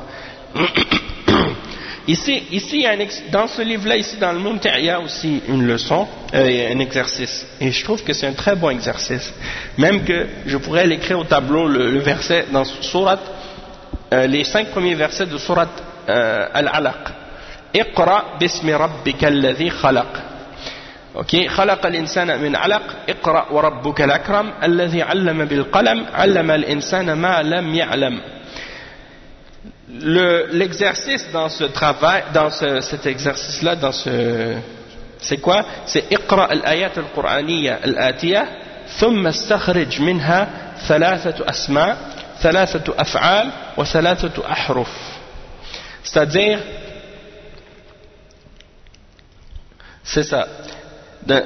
Ici, dans ce livre-là, ici dans le Mumti', il y a aussi une leçon, un exercice. Et je trouve que c'est un très bon exercice. Même que je pourrais l'écrire au tableau, le verset dans Surat, les 5 premiers versets de Surat Al-Alaq. Iqra bismi rabbika alladhi khalaq. Ok, خلق الإنسان من علق اقرأ وربك الأكرم الذي علم بالقلم علم الإنسان ما لم يعلم. L'exercice dans ce travail, cet exercice-là, c'est quoi? C'est Iqra al-ayat al-Qur'aniyya al-atiyah ثم استخرج منها ثلاثة أسماء ثلاثة أفعال وثلاثة أحرف. C'est-à-dire, c'est ça.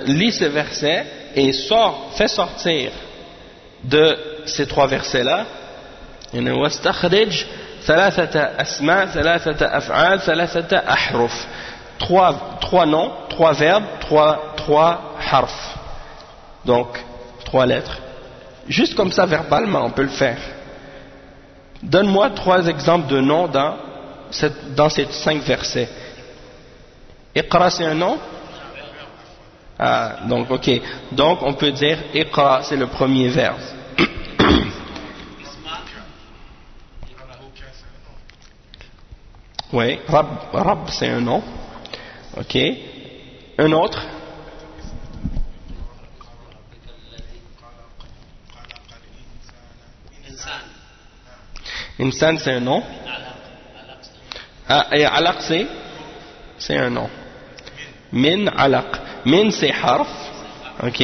Lis ce verset et fais sortir de ces 3 versets-là. واستخرج ثلاثة أسماء ثلاثة أفعال ثلاثة أحرف. 3 noms, 3 verbes, 3 harf. Donc 3 lettres. Juste comme ça verbalement, on peut le faire. Donne-moi 3 exemples de noms dans ces 5 versets. Iqra, c'est un nom? Ah, donc ok. Donc on peut dire Iqra, c'est le premier verbe. Oui, Rab, c'est un nom. Ok. Un autre. Insan, c'est un nom. Ah, et Alaq, c'est un nom. Min, Alaq. Min, c'est harf. Ok.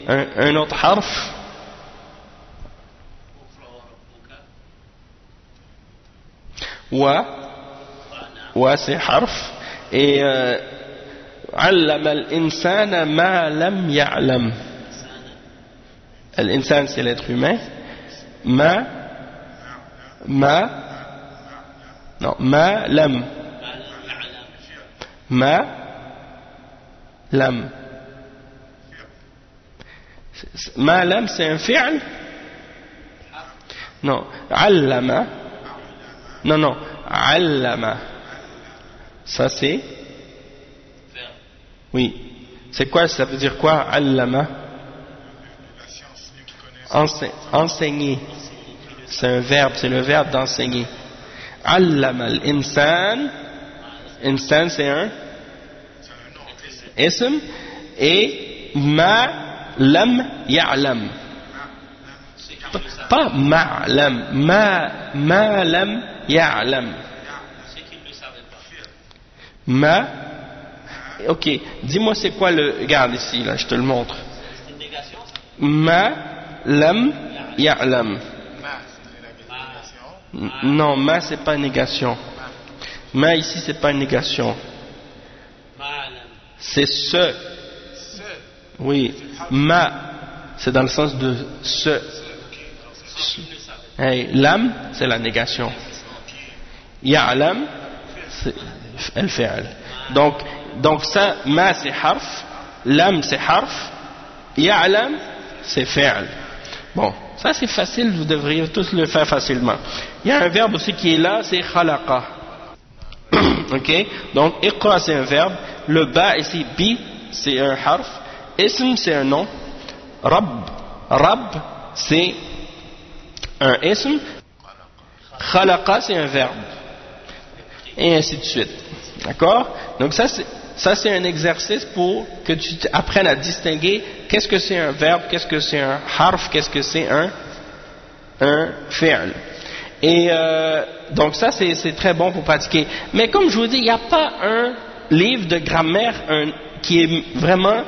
Un autre harf. Wa, c'est harf. Et علم الإنسان ما لم يعلم. الإنسان, c'est l'être humain. ما لم. ما لم. ما لم, c'est un fi'l? Non. علم. Non. علم. Ça c'est? Oui. C'est quoi? Ça veut dire quoi? Allama? Enseigner. C'est un verbe, c'est le verbe d'enseigner. Allama al-insan. Insan, c'est un ism. Et ma lam ya'lam. Pas ma'lam. Ma lam ya'lam. Ma. Ok, dis-moi c'est quoi le. Regarde ici, là, je te le montre. C'est une négation, ça? Ma lam ya'lam. Non, ma c'est pas négation. Ma ici c'est pas une négation. C'est ce. Oui, ma c'est dans le sens de ce. Hey, lam c'est la négation. Ya'lam c'est el fi'l. Donc ça, ma c'est harf, lam c'est harf, ya'lam c'est fi'l. Bon, ça c'est facile, vous devriez tous le faire facilement. Il y a un verbe aussi qui est là, c'est khalaqa. Ok, donc iqra c'est un verbe, le ba ici, bi c'est un harf, ism c'est un nom, rab c'est un ism, khalaqa c'est un verbe, et ainsi de suite. D'accord? Donc ça Ça c'est un exercice pour que tu apprennes à distinguer qu'est-ce que c'est un verbe, qu'est-ce que c'est un harf, qu'est-ce que c'est un fi'l. Et donc ça c'est très bon pour pratiquer. Mais comme je vous dis, il n'y a pas un livre de grammaire qui est vraiment...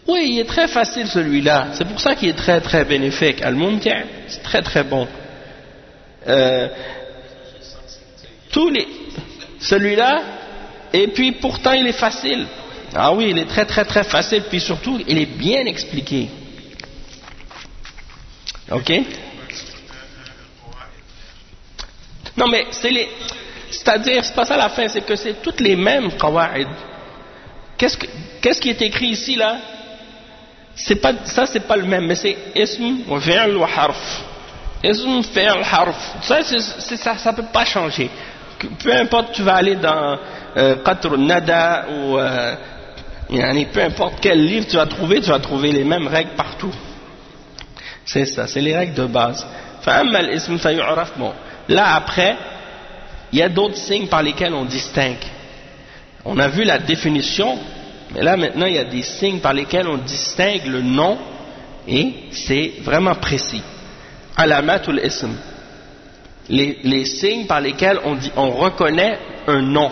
Oui, il est très facile celui-là. C'est pour ça qu'il est très très bénéfique. Al-Mumti', c'est très très bon. Celui-là, et puis pourtant il est facile. Ah oui, il est très très très facile, puis surtout il est bien expliqué. Ok? Non mais c'est-à-dire, c'est pas ça la fin, c'est que c'est toutes les mêmes qawa'id. Qu'est-ce qui est écrit ici là? C'est pas le même, mais c'est ism wa fi'l wa harf. Ism, fi'l, harf. Ça peut pas changer. Peu importe, tu vas aller dans Qatr Nada ou peu importe quel livre tu vas trouver les mêmes règles partout. C'est ça, c'est les règles de base. فأما الاسم فيعرف. Bon, là après, il y a d'autres signes par lesquels on distingue. On a vu la définition, mais là maintenant il y a des signes par lesquels on distingue le nom et c'est vraiment précis. Alamatul ism. Les signes par lesquels on reconnaît un nom.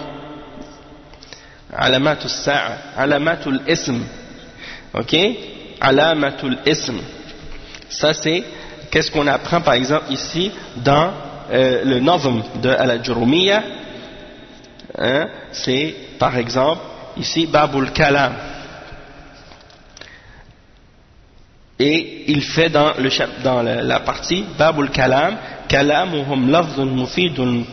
Alamatul sa'a, alamatul ism. Ok? Alamatul ism. Ça c'est, qu'est-ce qu'on apprend par exemple ici dans le nazm de Al-Jurumiyya, c'est par exemple ici Babul Kalam, et il fait dans la partie Babul Kalam, Kalamuhum lafzun mufidun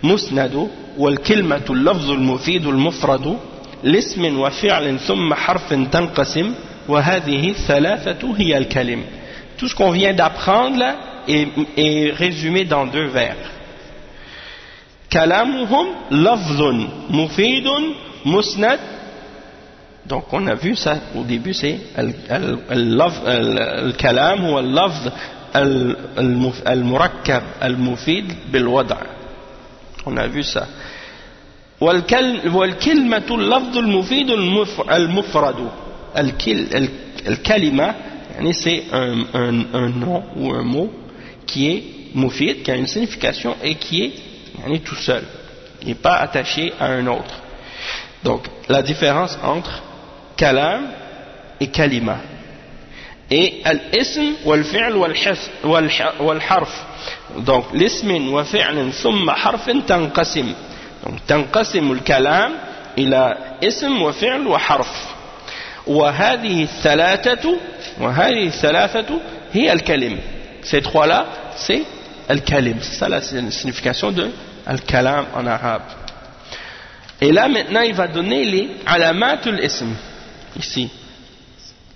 musnadu wal kilmatu lafzul mufidul mufradu l'ismin wa fi'lin thumma harfin tanqasim wa hadhihi thalathatu hiya al-kalim. Tout ce qu'on vient d'apprendre là est résumé dans deux vers. Kalamuhum lafzun mufidun musnad. Donc on a vu ça au début, c'est al-kalam ou al-lafz al-murakkab al-mufid bil-wada'. On a vu ça. Wal-kilmatu al-lafz al-mufid al-mufradu. Al-kalima, c'est un nom ou un mot qui est mufid, qui a une signification et qui est tout seul, il n'est pas attaché à un autre. Donc la différence entre kalam et kalima. Et al-ism wal-fi'l wal-harf. Donc l'ismin wa fi'lin thumma harfin tanqasim. Donc tanqasim al-kalam ila ism wa fi'l wa harf. وهذه الثلاثة هي الكلم. Ces trois-là, c'est al-kalim. C'est ça la signification de al-kalam en arabe. Et là maintenant, il va donner les alamatul ism. Ici,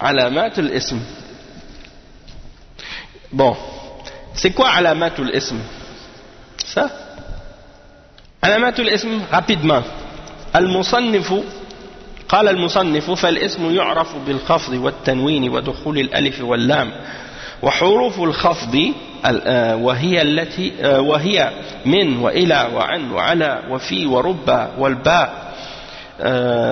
alamatul ism. Bon, c'est quoi alamatul ism? Ça? Alamatul ism, rapidement. Al-musannifu. قال المصنف فالاسم يعرف بالخفض والتنوين ودخول الألف واللام وحروف الخفض وهي من وإلى وعن وعلى وفي ورب والباء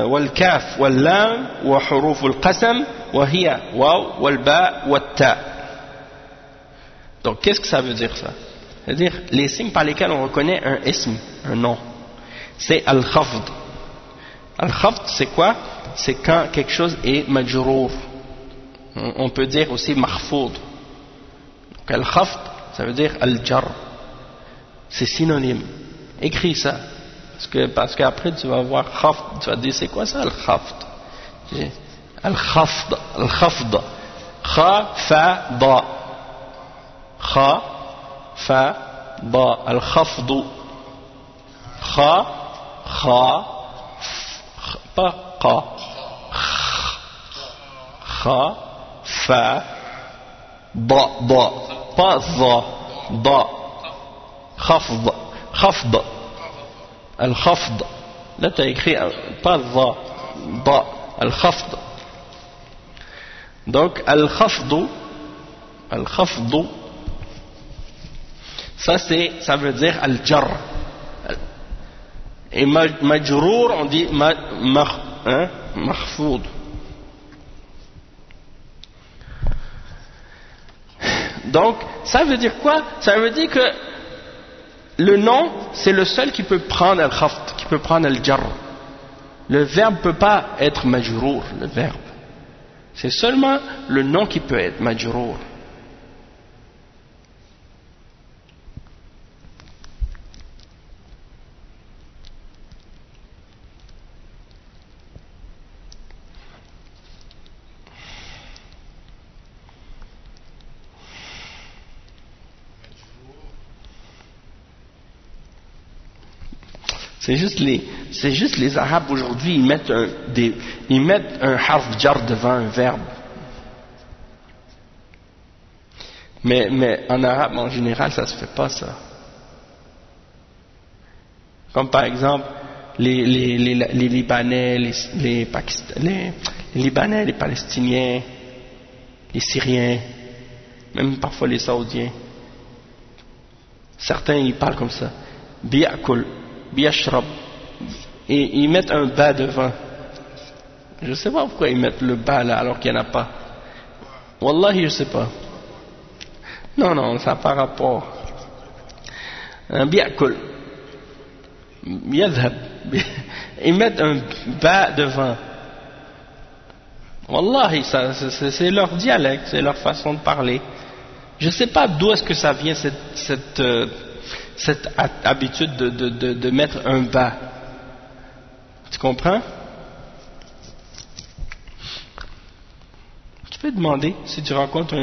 والكاف واللام وحروف القسم وهي واو والباء والتاء. Donc qu'est-ce que ça veut dire ça? C'est-à-dire les signes par lesquels on reconnaît un ism, un nom. C'est al-khafd. Al-khafd, c'est quoi? C'est quand quelque chose est majrour. On peut dire aussi mahfoud. Donc al-khafd, ça veut dire al-jar. C'est synonyme. Écris ça. Parce qu'après tu vas voir khafd, tu vas dire c'est quoi ça al-khafd? Al-khafd, al-khafd. Kha, fa, ba. Kha, fa, ba. Al-khafdu. Kha, kha. Pas qa, kha, fa, da, pas za, da, khafd, khafd, al-khafd. Là tu as écrit pas za, da, al-khafd. Donc al-khafd, ça veut dire al-jar. Et majrour, on dit marfoud. Donc, ça veut dire quoi? Ça veut dire que le nom, c'est le seul qui peut prendre al-khafd, qui peut prendre al-jar. Le verbe ne peut pas être majrour, le verbe. C'est seulement le nom qui peut être majrour. C'est juste les Arabes aujourd'hui, ils mettent un harf jar devant un verbe. Mais en arabe, en général, ça se fait pas, ça. Comme par exemple, les Libanais, les Libanais, les Palestiniens, les Syriens, même parfois les Saoudiens. Certains, ils parlent comme ça. Bi'akul. Biashrab, et ils mettent un ba devant. Je ne sais pas pourquoi ils mettent le ba là alors qu'il n'y en a pas. Wallahi, je ne sais pas. Non, ça n'a pas rapport. Un biakul, yadhab, ils mettent un ba devant. Wallahi, c'est leur dialecte, c'est leur façon de parler. Je ne sais pas d'où est-ce que ça vient cette habitude de mettre un bas. Tu comprends? Tu peux demander si tu rencontres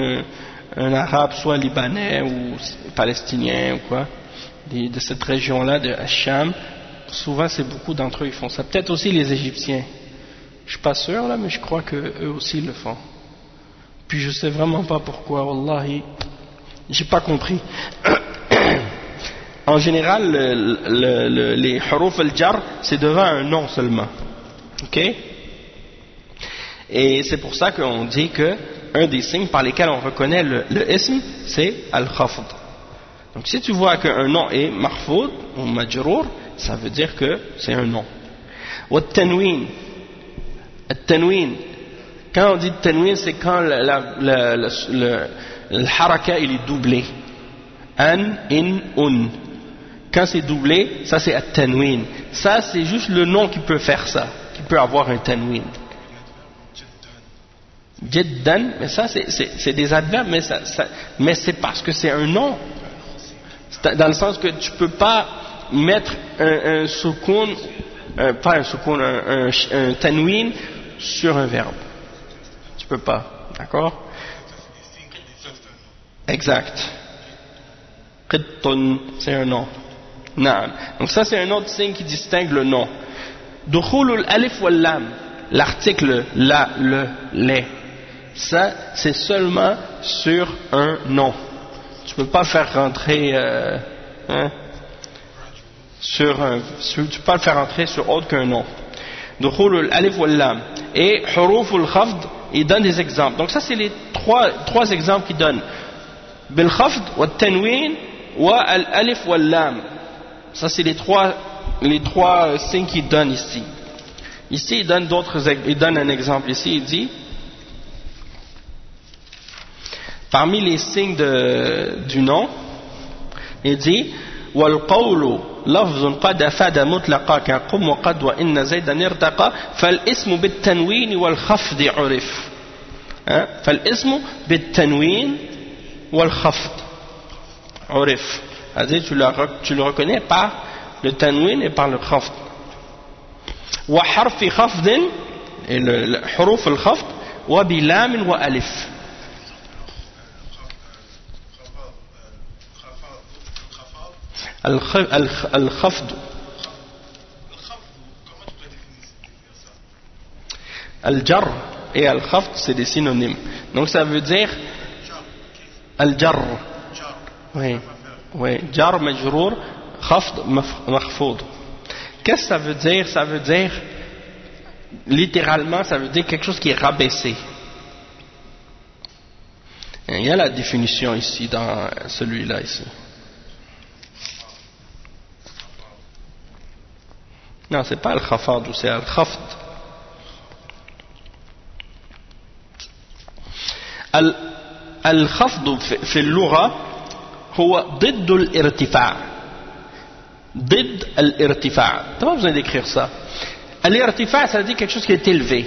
un arabe, soit libanais ou palestinien ou quoi, de cette région-là, de Hacham. Souvent, c'est beaucoup d'entre eux qui font ça. Peut-être aussi les Égyptiens. Je suis pas sûr là, mais je crois que eux aussi le font. Puis je sais vraiment pas pourquoi. Wallahi, j'ai pas compris. En général, les huruf al-jar, c'est devant un nom seulement. Ok? Et c'est pour ça qu'on dit que un des signes par lesquels on reconnaît le ism, c'est al-khafd. Donc si tu vois qu'un nom est marfoud ou majrour, ça veut dire que c'est un nom. Wa tanwin. Al-tanwin. Quand on dit tanwin, c'est quand le haraka il est doublé. An, in, un. Quand c'est doublé, ça c'est at-tanwin. Ça c'est juste le nom qui peut faire ça, qui peut avoir un tanwin. Jiddan, mais ça c'est des adverbes, mais c'est parce que c'est un nom. Dans le sens que tu peux pas mettre un soukoun, pas un soukoun, un tanwin sur un verbe. Tu peux pas, d'accord? Exact. Qittun, c'est un nom. Naam. Donc ça c'est un autre signe qui distingue le nom. Dukhulul alif wal lam, l'article la, le, les. Ça c'est seulement sur un nom. Tu peux pas faire rentrer tu peux pas le faire rentrer sur autre qu'un nom. Dukhulul alif wal lam. Et huruful khafd, il donne des exemples. Donc ça c'est les trois exemples qu'il donne. Bil khafd wa tanwin wa al alif wal lam. Ça c'est les trois signes qu'il donne ici. Ici il donne un exemple. Ici il dit, parmi les signes du nom, il dit wal qawlu lafzun qad afada mutlaqa ka qum wa qad wa inna zaydan irtaqa fal ismu bit tanwin wal khafd urif. Fal ismu bit tanwin wal khafd urif. C'est-à-dire tu le reconnais par le tanwin et par le khafd. Wa harfi khafdin, et le huruf al khafd, wa bilam wa alif. Al khafd. Al jar et al khafd c'est des synonymes. Donc ça veut dire al jar. Oui. Oui, jar majrour, khafd mahfoud. Qu'est-ce que ça veut dire? Ça veut dire, littéralement, ça veut dire quelque chose qui est rabaissé. Il y a la définition ici, dans celui-là ici. Non, c'est pas al-khafad, c'est al-khafd. الخفض في اللغة هو ضد الارتفاع. ضد الارتفاع. Tu n'as pas besoin d'écrire ça. L'irtifa, ça veut dire quelque chose qui est élevé.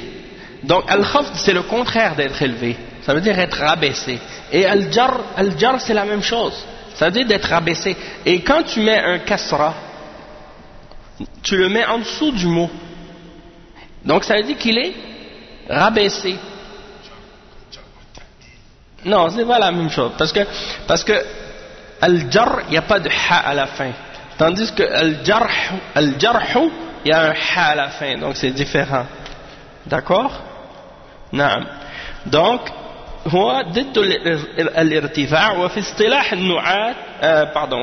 Donc al-khafd, c'est le contraire d'être élevé. Ça veut dire être rabaissé. Et al-jar, c'est la même chose. Ça veut dire d'être rabaissé. Et quand tu mets un kasra, tu le mets en dessous du mot. Donc ça veut dire qu'il est rabaissé. Non, c'est pas la même chose. Parce que al-jar, il n'y a pas de ha à la fin. Tandis que al-jarhu, il y a un ha à la fin. Donc c'est différent. D'accord? Non. Donc, هو ضد الارتفاع وفي اصطلاح النحاة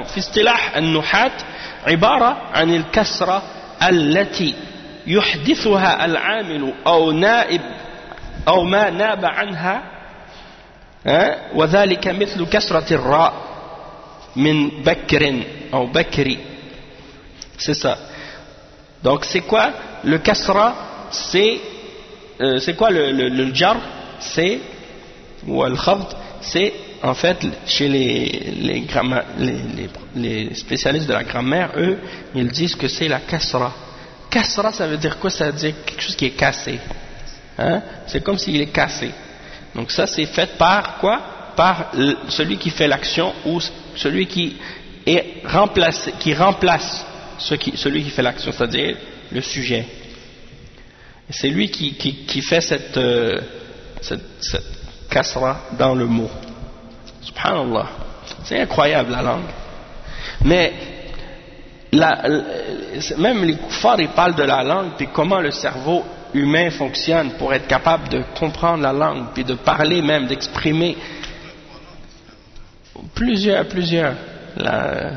في اصطلاح النحاة عبارة عن الكسرة التي يحدثها العامل أو نائب أو ما ناب عنها وذلك مثل كسرة الراء من بكر أو بكري. C'est ça. Donc c'est quoi le kasra? C'est quoi le jar? C'est ou al-khafd, c'est en fait chez les spécialistes de la grammaire, eux, ils disent que c'est la kasra. Kasra, ça veut dire quoi? Ça veut dire quelque chose qui est cassé. Hein? C'est comme s'il est cassé. Donc ça, c'est fait par quoi? Par celui qui fait l'action ou celui qui est remplacé, qui remplace celui qui fait l'action, c'est-à-dire le sujet. Et c'est lui qui fait cette kasra dans le mot. Subhanallah. C'est incroyable la langue. Mais même les koufars, ils parlent de la langue puis comment le cerveau humain fonctionne pour être capable de comprendre la langue puis de parler même, d'exprimer. Plusieurs.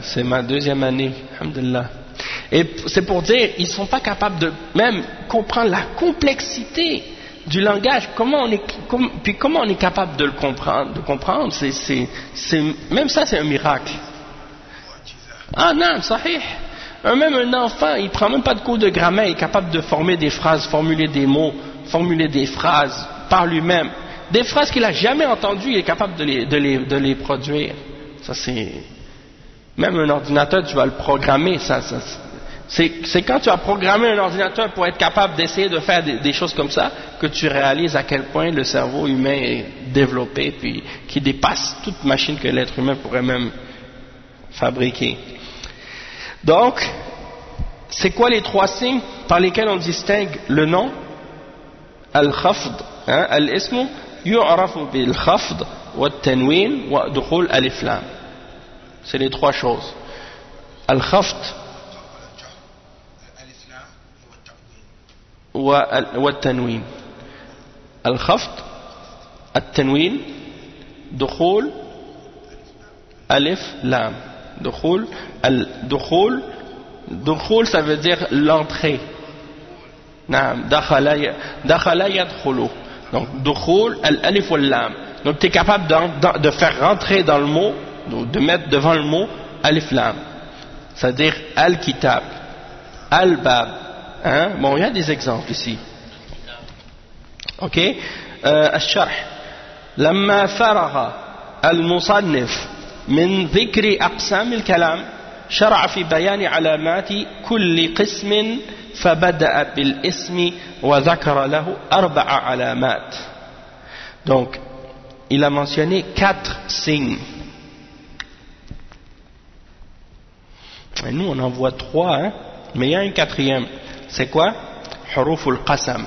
C'est ma 2e année, alhamdulillah. Et c'est pour dire, ils ne sont pas capables de même comprendre la complexité du langage. Comment on est capable de le comprendre? Même ça, c'est un miracle. Ah non, sahih. Même un enfant, il ne prend même pas de cours de grammaire, il est capable de former des phrases, formuler des mots, formuler des phrases par lui-même. Des phrases qu'il n'a jamais entendues, il est capable de les produire. Ça, c'est... Même un ordinateur, tu vas le programmer. C'est quand tu as programmé un ordinateur pour être capable d'essayer de faire des choses comme ça que tu réalises à quel point le cerveau humain est développé puis qui dépasse toute machine que l'être humain pourrait même fabriquer. Donc, c'est quoi les 3 signes par lesquels on distingue le nom? Al-khafd, al-ismu yu'rafu bil-khafd wa-tanwin wa-dukhul alif-lam. C'est les 3 choses. Al-khafd والتنوين. الخفض التنوين دخول ألف لام. دخول ça veut dire l'entrée. نعم دخل يدخل. Donc دخول الألف واللام. Donc tu es capable de faire rentrer dans le mot, de mettre devant le mot alif lam. C'est-à-dire al-kitab, al-bab. Hein? Bon, il y a des exemples ici. Ok. الشرح لما فرغ المصنف من ذكر أقسام الكلام شرع في بيان علامات كل قسم فبدأ بالاسم وذكر له 4 علامات. Donc il a mentionné 4 signes. Et nous on en voit 3, hein? Mais il y a un 4e. C'est quoi? Huruf al-qasam.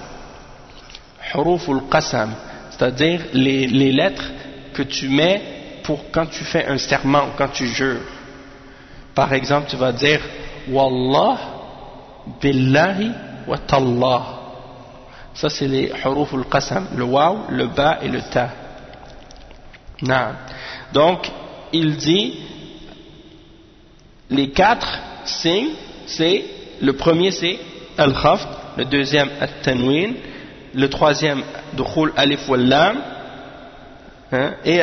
Huruf al-qasam, c'est-à-dire les lettres que tu mets pour quand tu fais un serment, quand tu jures. Par exemple, tu vas dire Wallah, Billahi, wa Tallah. Ça, c'est les huruf al-qasam, le waw, le ba et le ta. Non. Donc, il dit les 4 signes, c'est le premier c'est al-khafd, le deuxième at-tanwin, le troisième dukhul alif wal lam, et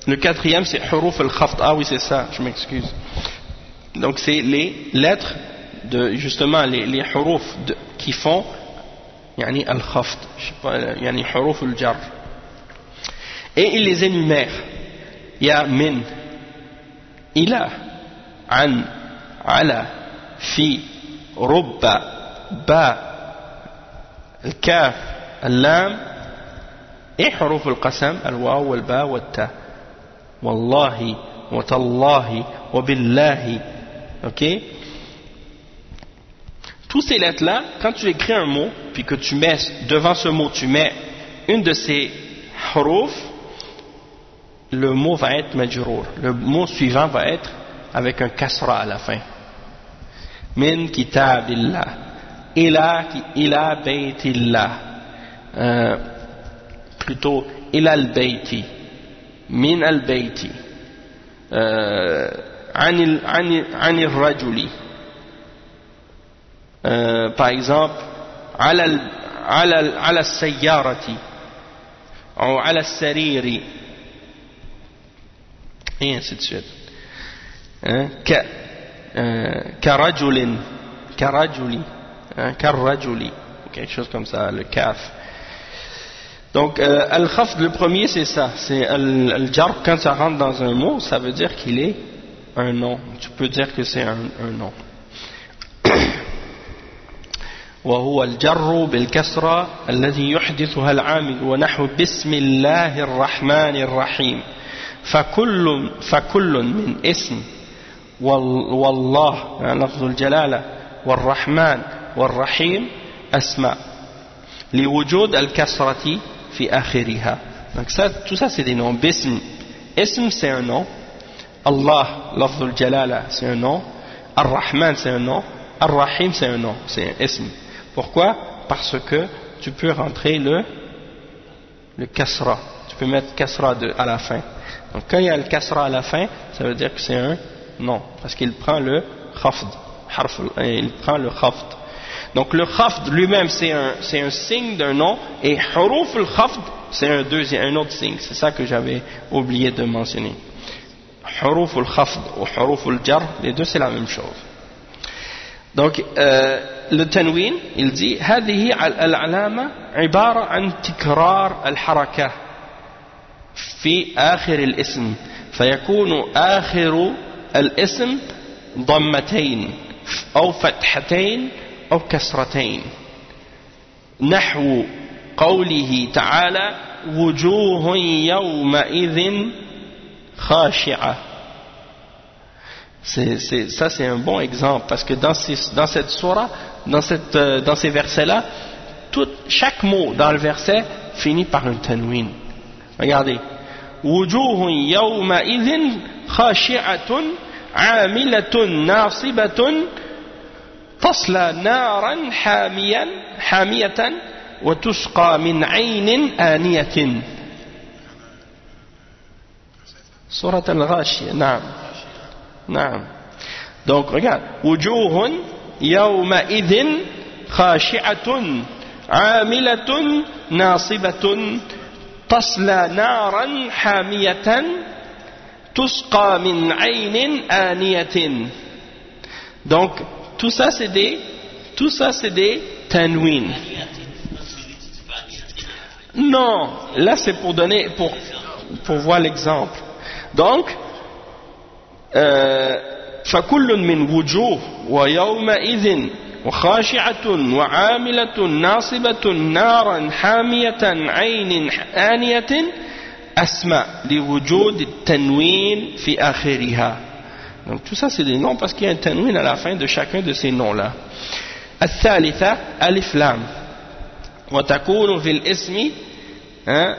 le 4e c'est huruf al-khafd. Ah oui, c'est ça, je m'excuse. Donc c'est les lettres de justement les huruf qui font yani al-khafd, je sais pas, yani huruf al-jar, et il les énumère. Il y a min, ila, an, ala, fi, rubba, ba, al-kaf, al-lam, et huruf al-qasam, al-waw, wal-ba, wal-ta, wallahi, wa tallahi, wa billahi, ok. Tous ces lettres-là, quand tu écris un mot, puis que tu mets devant ce mot, tu mets une de ces huruf, le mot va être majrour. Le mot suivant va être avec un kasra à la fin. Min kitabillah, ila baytillah, plutôt ila al-bayti, min al-bayti, anil rajuli. Par exemple, ala sayyarati ou ala sariri, et ainsi de suite. Karajulin, karajuli, karajuli, quelque chose comme ça, le kaf. Donc al-khafd, le premier c'est ça, c'est al-jar. Quand ça rentre dans un mot, ça veut dire qu'il est un nom. Tu peux dire que c'est un nom. وهو الجر بالكسرة الذي يحدثها العامل ونحو بسم الله الرحمن الرحيم فكل من اسم والله يعني لفظ الجلالة والرحمن والرحيم أسماء لوجود الكسرة في آخرها. Donc ça, tout ça c'est des noms. Bism, ism c'est un nom. Allah, lafz al-jalala c'est un nom. Ar-Rahman c'est un nom. Ar-Rahim c'est un nom, c'est un ism. Pourquoi? Parce que tu peux rentrer le kasra. Tu peux mettre kasra à la fin. Donc quand il y a le kasra à la fin, ça veut dire que c'est un nom. Parce qu'il prend le khafd. Il prend le khafd. Donc le khafd lui-même c'est un signe d'un nom. Et huruf al-khafd c'est un autre signe. C'est ça que j'avais oublié de mentionner. Huruf al-khafd ou huruf al-jar, les deux c'est la même chose. Donc le tanwin, il dit هذه العلامة عبارة عن تكرار الحركة في آخر الاسم فيكون آخر الاسم ضمتين أو فتحتين أو كسرتين نحو قوله تعالى وجوه يومئذ خاشعة. Ça c'est un bon exemple parce que dans cette surah, dans ces versets-là, chaque mot dans le verset finit par un tanwin. Regardez. وجوه يومئذ خاشعة عاملة ناصبة تصلى نارا حامية وتسقى من عين آنية. سورة الغاشية. نعم. نعم. Donc regarde. وجوه يومئذ خاشعة عاملة ناصبة تصلى نارا حامية تسقى من عين آنية. Donc tout ça c'est des tanwin. Non, là c'est pour donner pour voir l'exemple. Donc فكل من وجوه ويومئذ وخاشعة وعاملة ناصبة نارا حامية عين آنية أسماء لوجود التنوين في آخرها. Donc tout ça c'est des noms parce qu'il y a un tanwin à la fin de chacun de ces noms-là. الثالثة ألف لام وتكون في الاسم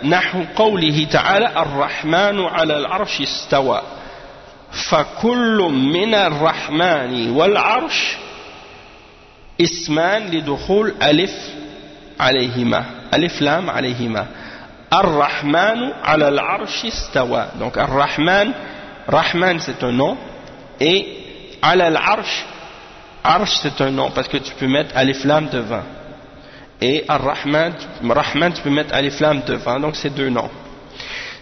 نحو قوله تعالى الرحمن على العرش استوى فكل من الرحمن والعرش اسمان لدخول ألف عليهما ألف لام عليهما. الرحمن على العرش استوى. Donc الرحمن, Rahman c'est un nom et على العرش, Arsh c'est un nom parce que tu peux mettre Alif Lam devant et Ar-Rahman, Rahman tu peux mettre Alif Lam devant, donc c'est deux noms.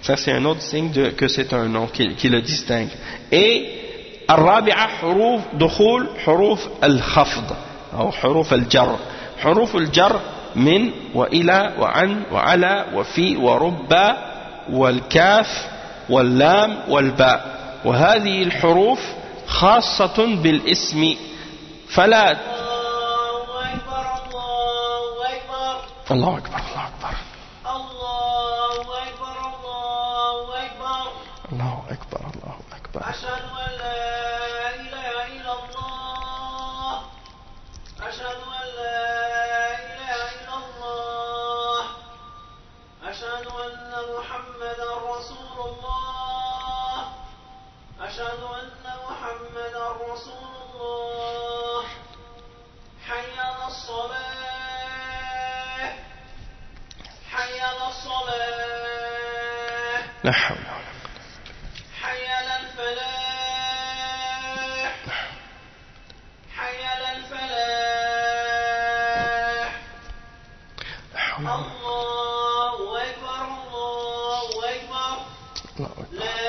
Ça c'est un autre signe que c'est un nom qui le distingue. Et الرابعة حروف دخول حروف الخفض أو حروف الجر. حروف الجر من وإلى وعن وعلى وفي ورب والكاف واللام والباء، وهذه الحروف خاصة بالاسم فلا الله أكبر الله أكبر الله أكبر الله أكبر. أشهد أن لا إله إلا الله أشهد أن لا إله إلا الله أشهد أن محمدا رسول الله أشهد أن محمدا رسول الله. حي على الصلاة حي على الصلاة لا حول ولا حي على الفلاح حي على الفلاح. الله أكبر الله أكبر لا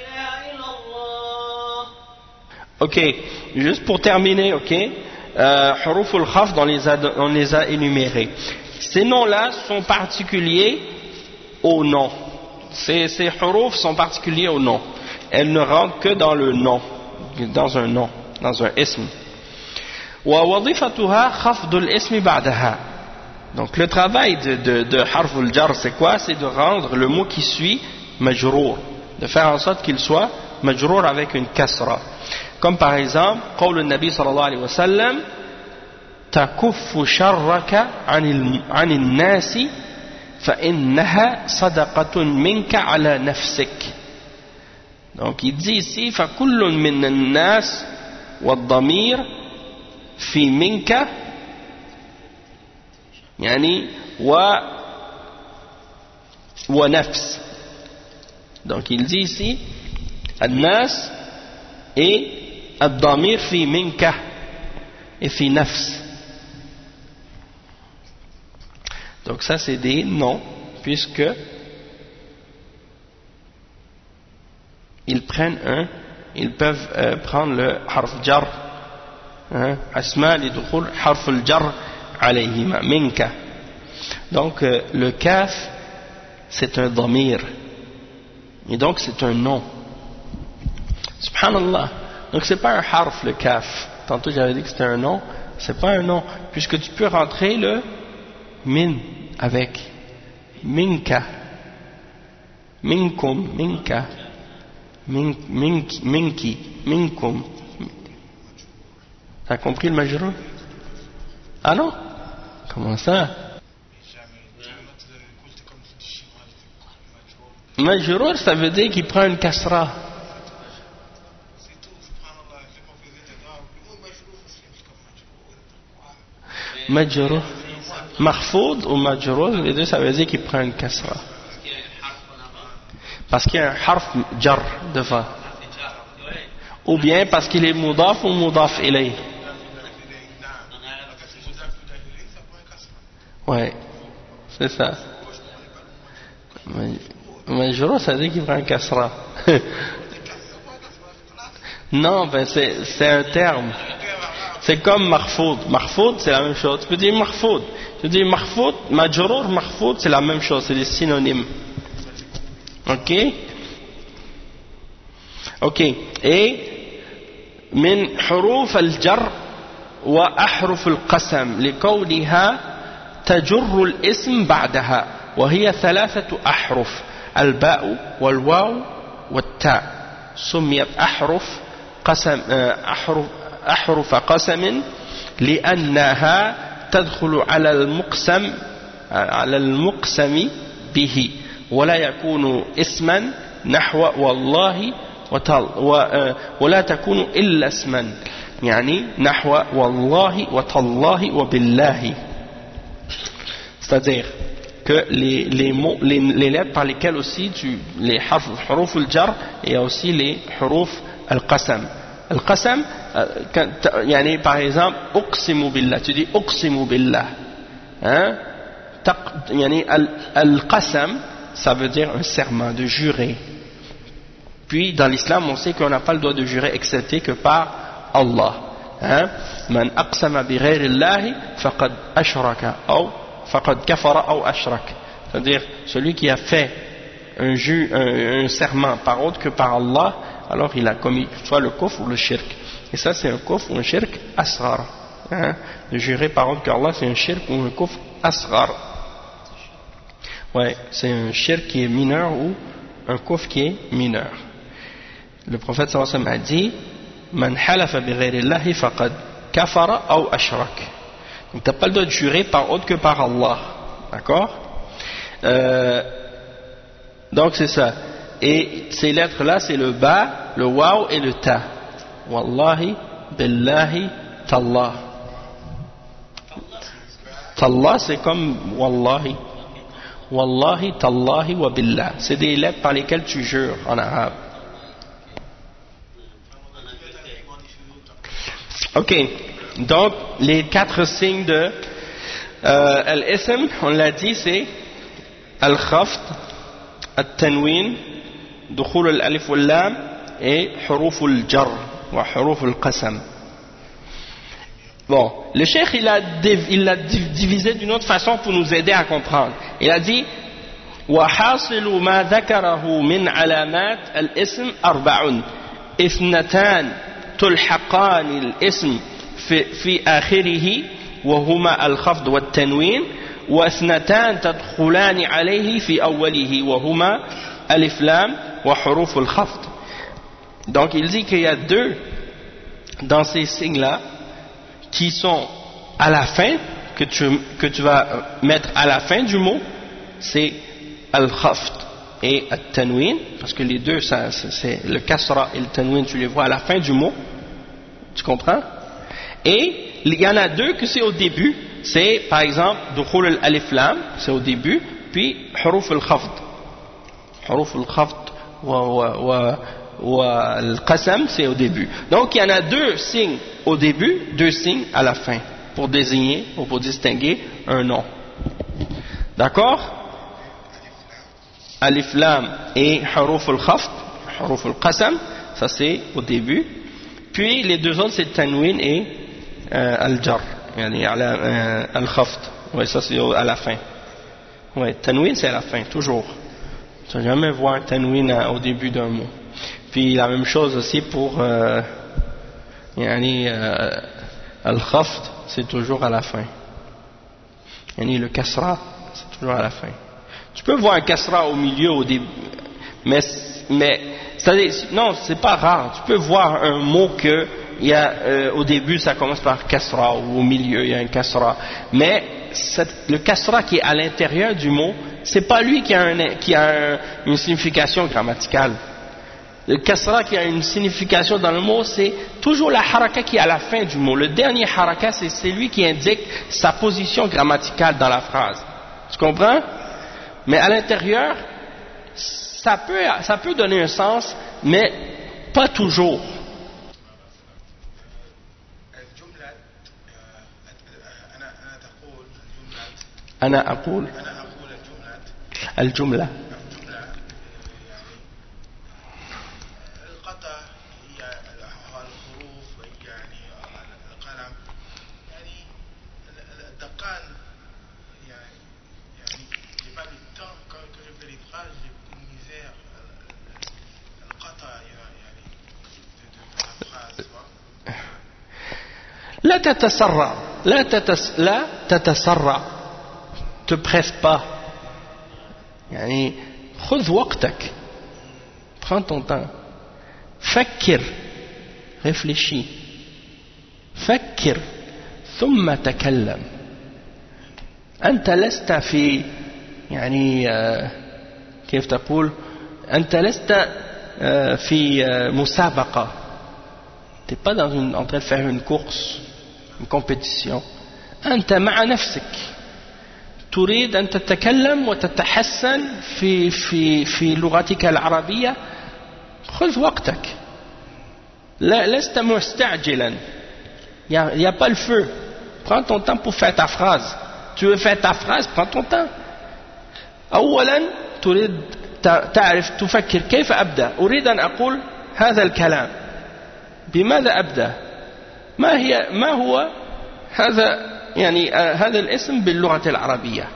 إله إلا الله. Ok, juste pour terminer, ok, Huruf al-Khafd, on les a énumérés. Ces noms-là sont particuliers au nom. Ces huruf sont particuliers au nom. Elles ne rentrent que dans le nom, dans un nom, dans un ism. ووظيفتها خفض الاسم بعدها. Donc le travail de harf al-jar, c'est quoi? C'est de rendre le mot qui suit majrour, de faire en sorte qu'il soit majrour avec une kasra. Comme par exemple, قول النبي صلى الله عليه وسلم تكف شرك عن الناس فإنها صدقة منك على نفسك. Donc il dit ici فكل من الناس والضمير في منك يعني ونفس. Donc il dit ici الناس et الضمير في منك et في نفس. Donc ça c'est des noms puisque ils peuvent prendre le harf jar, asma lidukhul harf al-jar alayhima minka. Donc le kaf c'est un dhamir et donc c'est un nom. Subhanallah. Donc c'est pas un harf le kaf. Tantôt j'avais dit que c'était un nom, c'est pas un nom puisque tu peux rentrer le min avec minka, minkum, minka, minki, minkum. T'as compris le majrour? Ah non? Comment ça? Majrour, ça veut dire qu'il prend une kasra. Majrour, mahfoud ou majrour, les deux ça veut dire qu'il prend une kasra. Parce qu'il y a un harf jar devant. Ou bien parce qu'il est mudaf ou mudaf ilay. Ouais, c'est ça. Majrour, ça veut dire qu'il prend une kasra. Non, ben c'est un terme. C'est comme mahfoud. Mahfoud, c'est la même chose. Tu peux dire mahfoud. Tu dis mahfoud, majrour, mahfoud, c'est la même chose. C'est des synonymes. Ok? Ok. Et من حروف الجر وأحرف القسم لقولها تجر الاسم بعدها وهي 3 أحرف الباء والواو والتاء سميت أحرف قسم لأنها تدخل على المقسم به ولا يكون اسما نحو والله ولا تكون إلا اسما يعني نحو والله وتالله وبالله. C'est-à-dire que les mots, les lettres par lesquelles aussi les huruf al-jar, et il y a aussi les huruf al-qasam. Al-qasam, yani par exemple, uqsimu billah, tu dis uqsimu billah. Hein? Yani al-qasam, ça veut dire un serment, de jurer. Puis dans l'islam on sait qu'on n'a pas le droit de jurer excepté que par Allah. Hein? Man aqsama bi ghayri Allahi faqad ashraka ou faqad kafara ou ashrak. C'est-à-dire celui qui a fait un serment par autre que par Allah, alors il a commis soit le kufr ou le shirk. Et ça c'est un kufr ou un shirk asghar. Hein? De jurer par autre qu'Allah c'est un shirk ou un kufr asghar. Ouais, c'est un shirk qui est mineur ou un kufr qui est mineur. Le prophète sallallahu alayhi wa sallam a dit Man halafa bi ghayri Allahi faqad kafara ou ashrak. Donc tu n'as pas le droit de jurer par autre que par Allah. D'accord? Donc c'est ça. Et ces lettres là c'est le ba, le waw et le ta. Wallahi, billahi, tallah. Tallah c'est comme wallahi. Wallahi, tallahi wa billah. C'est des lettres par lesquelles tu jures en arabe. Ok, donc les 4 signes de al-ism, on l'a dit, c'est al-khafd, al-tanwin, dukhul al-alif wal-lam et huruf al-jar wa huruf al-qasam. Bon, le cheikh il l'a divisé d'une autre façon pour nous aider à comprendre. Il a dit وحاصل ما ذكره من علامات الاسم 4 اثنتان تلحقان الاسم في آخره وهما الخفض والتنوين واثنتان تدخلان عليه في أوله وهما ألف لام وحروف الخفض. Donc il dit qu'il y a 2 dans ces signes-là qui sont à la fin, que tu vas mettre à la fin du mot, c'est al-khafd et al-tanwin, parce que les deux, c'est le kasra et le tanwin, tu les vois à la fin du mot, tu comprends? Et il y en a 2 que c'est au début, c'est par exemple dukhul al-alif lam, c'est au début, puis huruf al-khafd. Huruf al-khafd wa al-qasam, c'est au début. Donc il y en a 2 signes au début, 2 signes à la fin, pour désigner ou pour distinguer un nom. D'accord? Alif lam et huruf al-khafd, huruf al-qasam, ça c'est au début. Puis les 2 autres c'est tanwin et al-jar, al-khafd. Ouais, ça c'est à la fin. Ouais, tanwin c'est à la fin, toujours. Tu ne vas jamais voir un tanwin au début d'un mot. Puis la même chose aussi pour al-khafd, c'est toujours à la fin. Le kasra, c'est toujours à la fin. Tu peux voir un kasra au milieu, au début, mais c'est-à-dire, non, c'est pas rare. Tu peux voir un mot que il y a, au début ça commence par kasra, ou au milieu il y a un kasra. Mais le kasra qui est à l'intérieur du mot, c'est pas lui qui a une signification grammaticale. Le kasra qui a une signification dans le mot, c'est toujours la haraka qui est à la fin du mot. Le dernier haraka, c'est lui qui indique sa position grammaticale dans la phrase. Tu comprends? Mais à l'intérieur, ça peut donner un sens, mais pas toujours. أنا أقول الجملة القطع هي الحروف يعني القلم يعني الدقان يعني j'ai pas le temps quand je fais les phrases j'ai une misère القطع يعني de la phrase لا تتسرع لا تتسرع te presse pas يعني خذ وقتك prends ton temps فكر réfléchis فكر ثم تكلم أنت لست في يعني كيف تقول أنت لست في مسابقة t'es pas en train de faire une course une compétition أنت مع نفسك تريد أن تتكلم وتتحسن في لغتك العربية خذ وقتك لست مستعجلا il n'y a pas le feu prends ton temps pour faire ta phrase tu veux faire ta phrase prends ton temps أولا تريد تعرف تفكر كيف أبدأ. أريد أن أقول هذا الكلام، بماذا أبدأ؟ ما هو هذا يعني هذا الاسم باللغة العربية؟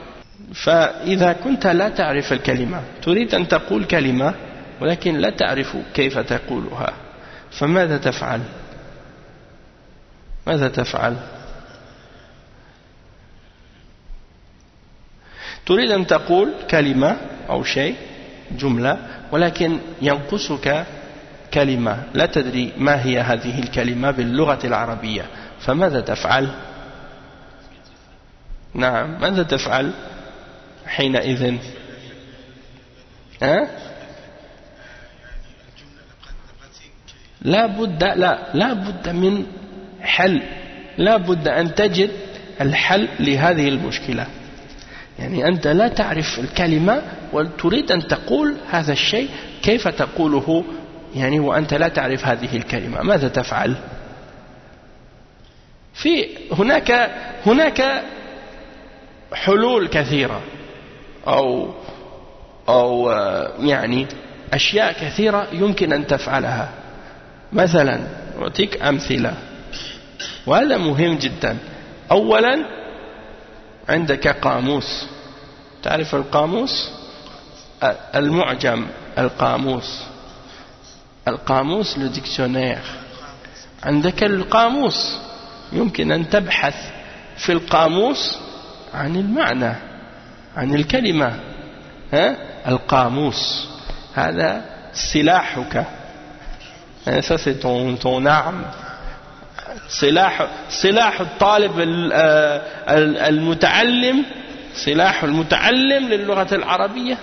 فإذا كنت لا تعرف الكلمة، تريد أن تقول كلمة ولكن لا تعرف كيف تقولها، فماذا تفعل؟ ماذا تفعل؟ تريد أن تقول كلمة أو شيء، جملة، ولكن ينقصك كلمة، لا تدري ما هي هذه الكلمة باللغة العربية، فماذا تفعل؟ نعم، ماذا تفعل حينئذ؟ لا بد من حل، لا بد أن تجد الحل لهذه المشكلة. يعني أنت لا تعرف الكلمة وتريد أن تقول هذا الشيء، كيف تقوله يعني وأنت لا تعرف هذه الكلمة؟ ماذا تفعل؟ هناك حلول كثيرة أو يعني أشياء كثيرة يمكن أن تفعلها. مثلا أعطيك أمثلة وهذا مهم جدا. أولا عندك قاموس، تعرف القاموس؟ المعجم، القاموس لديكسيونير. عندك القاموس، يمكن أن تبحث في القاموس عن المعنى، عن الكلمة. القاموس هذا سلاحك، ça c'est ton arme. سلاح الطالب المتعلم، سلاح المتعلم للغة العربية.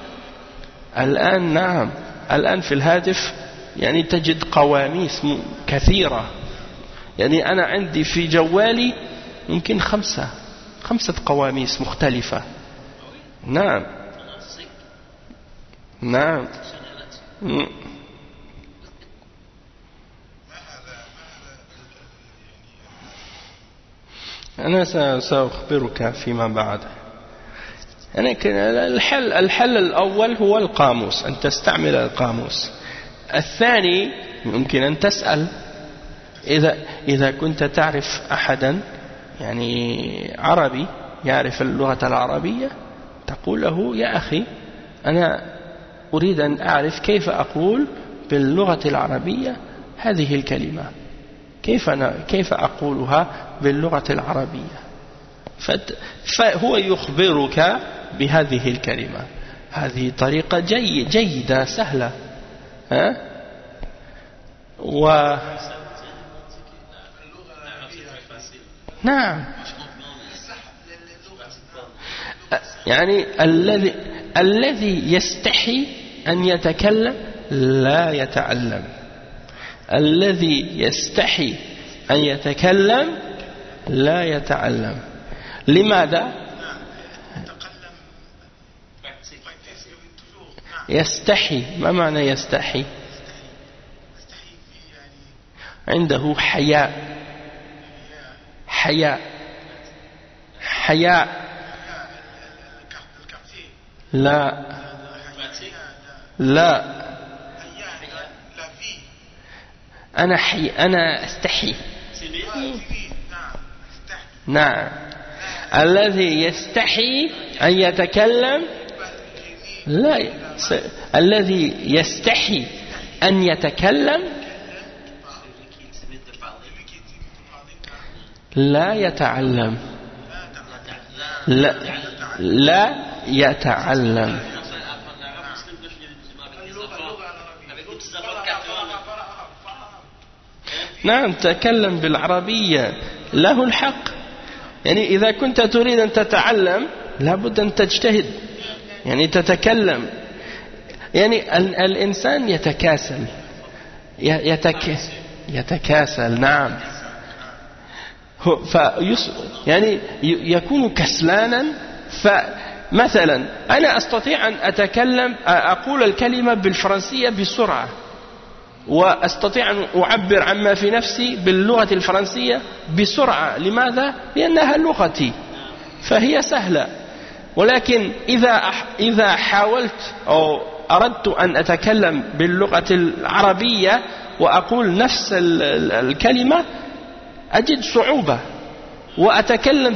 الآن نعم، الآن في الهاتف يعني تجد قواميس كثيرة. يعني أنا عندي في جوالي يمكن خمسة قواميس مختلفة. نعم نعم. أنا سأخبرك فيما بعد. الحل الأول هو القاموس، أن تستعمل القاموس. الثاني يمكن أن تسأل، إذا كنت تعرف أحدا يعني عربي يعرف اللغة العربية، تقول له يا أخي أنا أريد أن أعرف كيف أقول باللغة العربية هذه الكلمة، كيف أقولها باللغة العربية. فهو يخبرك بهذه الكلمة. هذه طريقة جيدة سهلة. نعم، يعني الذي يستحي أن يتكلم لا يتعلم. الذي يستحي أن يتكلم لا يتعلم. لماذا؟ يستحي. ما معنى يستحي؟ عنده حياء. لا أنا أستحي. نعم، الذي يستحي أن يتكلم لا الذي يستحي أن يتكلم لا يتعلم. لا يتعلم. نعم، تكلم بالعربية، له الحق. يعني إذا كنت تريد أن تتعلم لابد أن تجتهد، يعني تتكلم. يعني الإنسان يتكاسل. نعم، يعني يكون كسلانا. فمثلا أنا أستطيع أن أقول الكلمة بالفرنسية بسرعة، وأستطيع أن أعبر عما في نفسي باللغة الفرنسية بسرعة. لماذا؟ لأنها لغتي فهي سهلة. ولكن إذا حاولت أو أردت أن أتكلم باللغة العربية وأقول نفس الكلمة أجد صعوبة، وأتكلم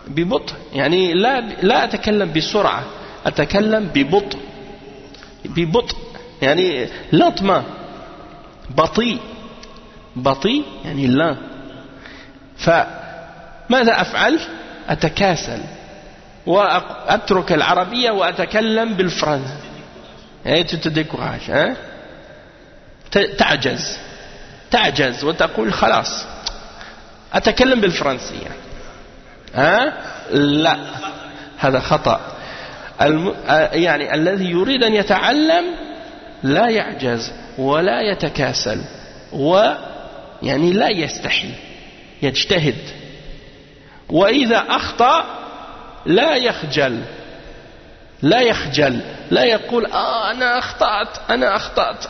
ببطء يعني لا أتكلم بسرعة، أتكلم ببطء يعني لطمة، بطيء يعني لا. فماذا أفعل؟ أتكاسل وأترك العربية وأتكلم بالفرنسي. تديكوراج، تعجز وتقول خلاص أتكلم بالفرنسية. لا، هذا خطأ. يعني الذي يريد أن يتعلم لا يعجز ولا يتكاسل، ويعني لا يستحي، يجتهد. وإذا أخطأ لا يخجل، لا يقول أنا أخطأت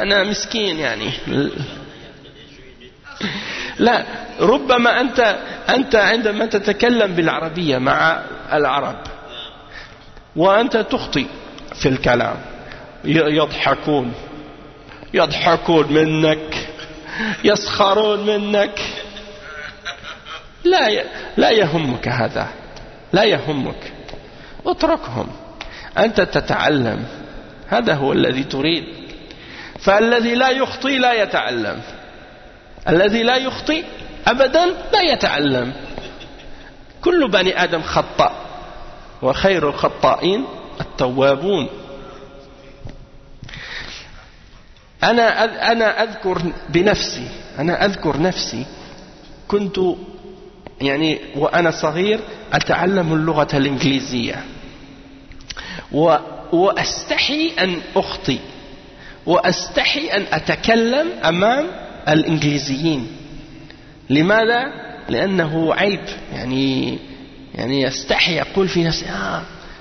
أنا مسكين يعني. لا، ربما أنت عندما تتكلم بالعربية مع العرب وأنت تخطئ في الكلام يضحكون منك، يسخرون منك. لا يهمك هذا، لا يهمك، اتركهم، أنت تتعلم، هذا هو الذي تريد. فالذي لا يخطئ لا يتعلم، الذي لا يخطئ أبدا لا يتعلم. كل بني آدم خطأ، وخير الخطائين التوابون. أنا أذكر نفسي كنت يعني وأنا صغير أتعلم اللغة الإنجليزية، وأستحي أن أخطئ، وأستحي أن أتكلم أمام الإنجليزيين. لماذا؟ لأنه عيب، يعني أستحي، أقول في نفسي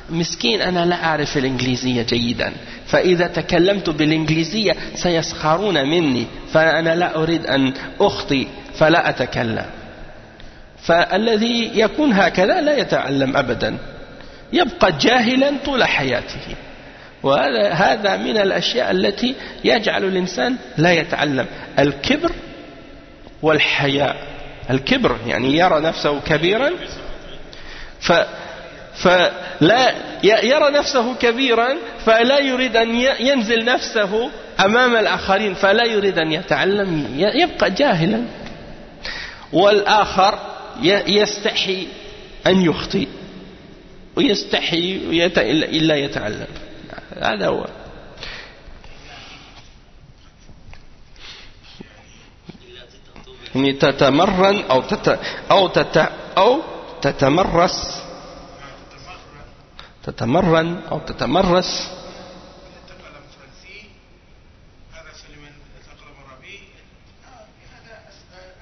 مسكين أنا لا أعرف الإنجليزية جيدا، فإذا تكلمت بالإنجليزية سيسخرون مني، فأنا لا أريد أن أخطئ فلا أتكلم. فالذي يكون هكذا لا يتعلم أبدا، يبقى جاهلا طول حياته. وهذا من الأشياء التي يجعل الإنسان لا يتعلم: الكبر والحياء. الكبر يعني يرى نفسه كبيرا، فلا يرى نفسه كبيرا فلا يريد أن ينزل نفسه أمام الآخرين، فلا يريد أن يتعلم، يبقى جاهلا. والآخر يستحي أن يخطئ، ويستحي إلا يتعلم. هذا هو. يعني تتمرن أو تتمرس. تتمرن أو تتمرس. تتكلم فرنسي، هذا سليمان تتكلم عربي، هذا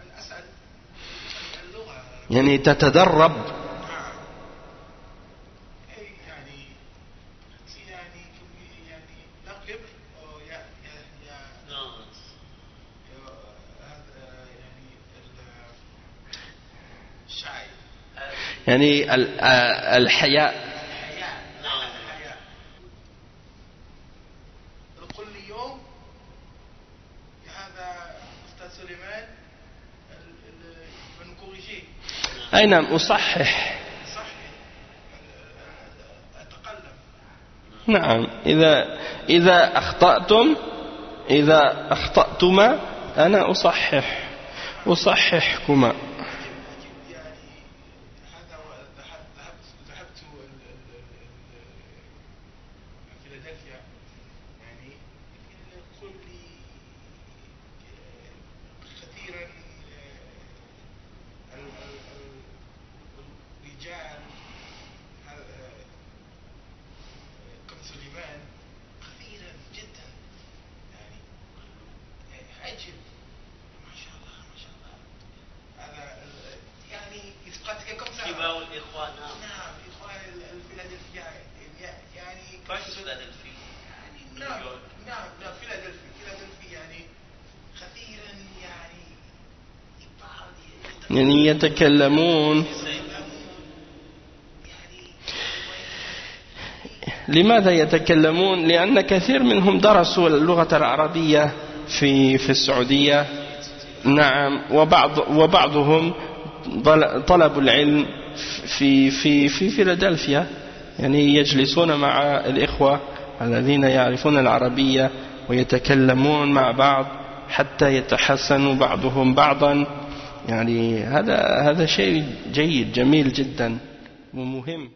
الأسهل اللغة. يعني تتدرب. لا كبر يعني الحياء. كل يوم هذا أستاذ سليمان بنكوريجي. أي نعم، أصحح. أتقلم. نعم، إذا أخطأتما أنا أصححكما. يعني يتكلمون. لماذا يتكلمون؟ لأن كثير منهم درسوا اللغة العربية في السعودية. نعم. وبعضهم طلبوا العلم في فيلادلفيا، يعني يجلسون مع الإخوة الذين يعرفون العربية ويتكلمون مع بعض حتى يتحسنوا بعضهم بعضا. يعني هذا شيء جيد جميل جدا ومهم.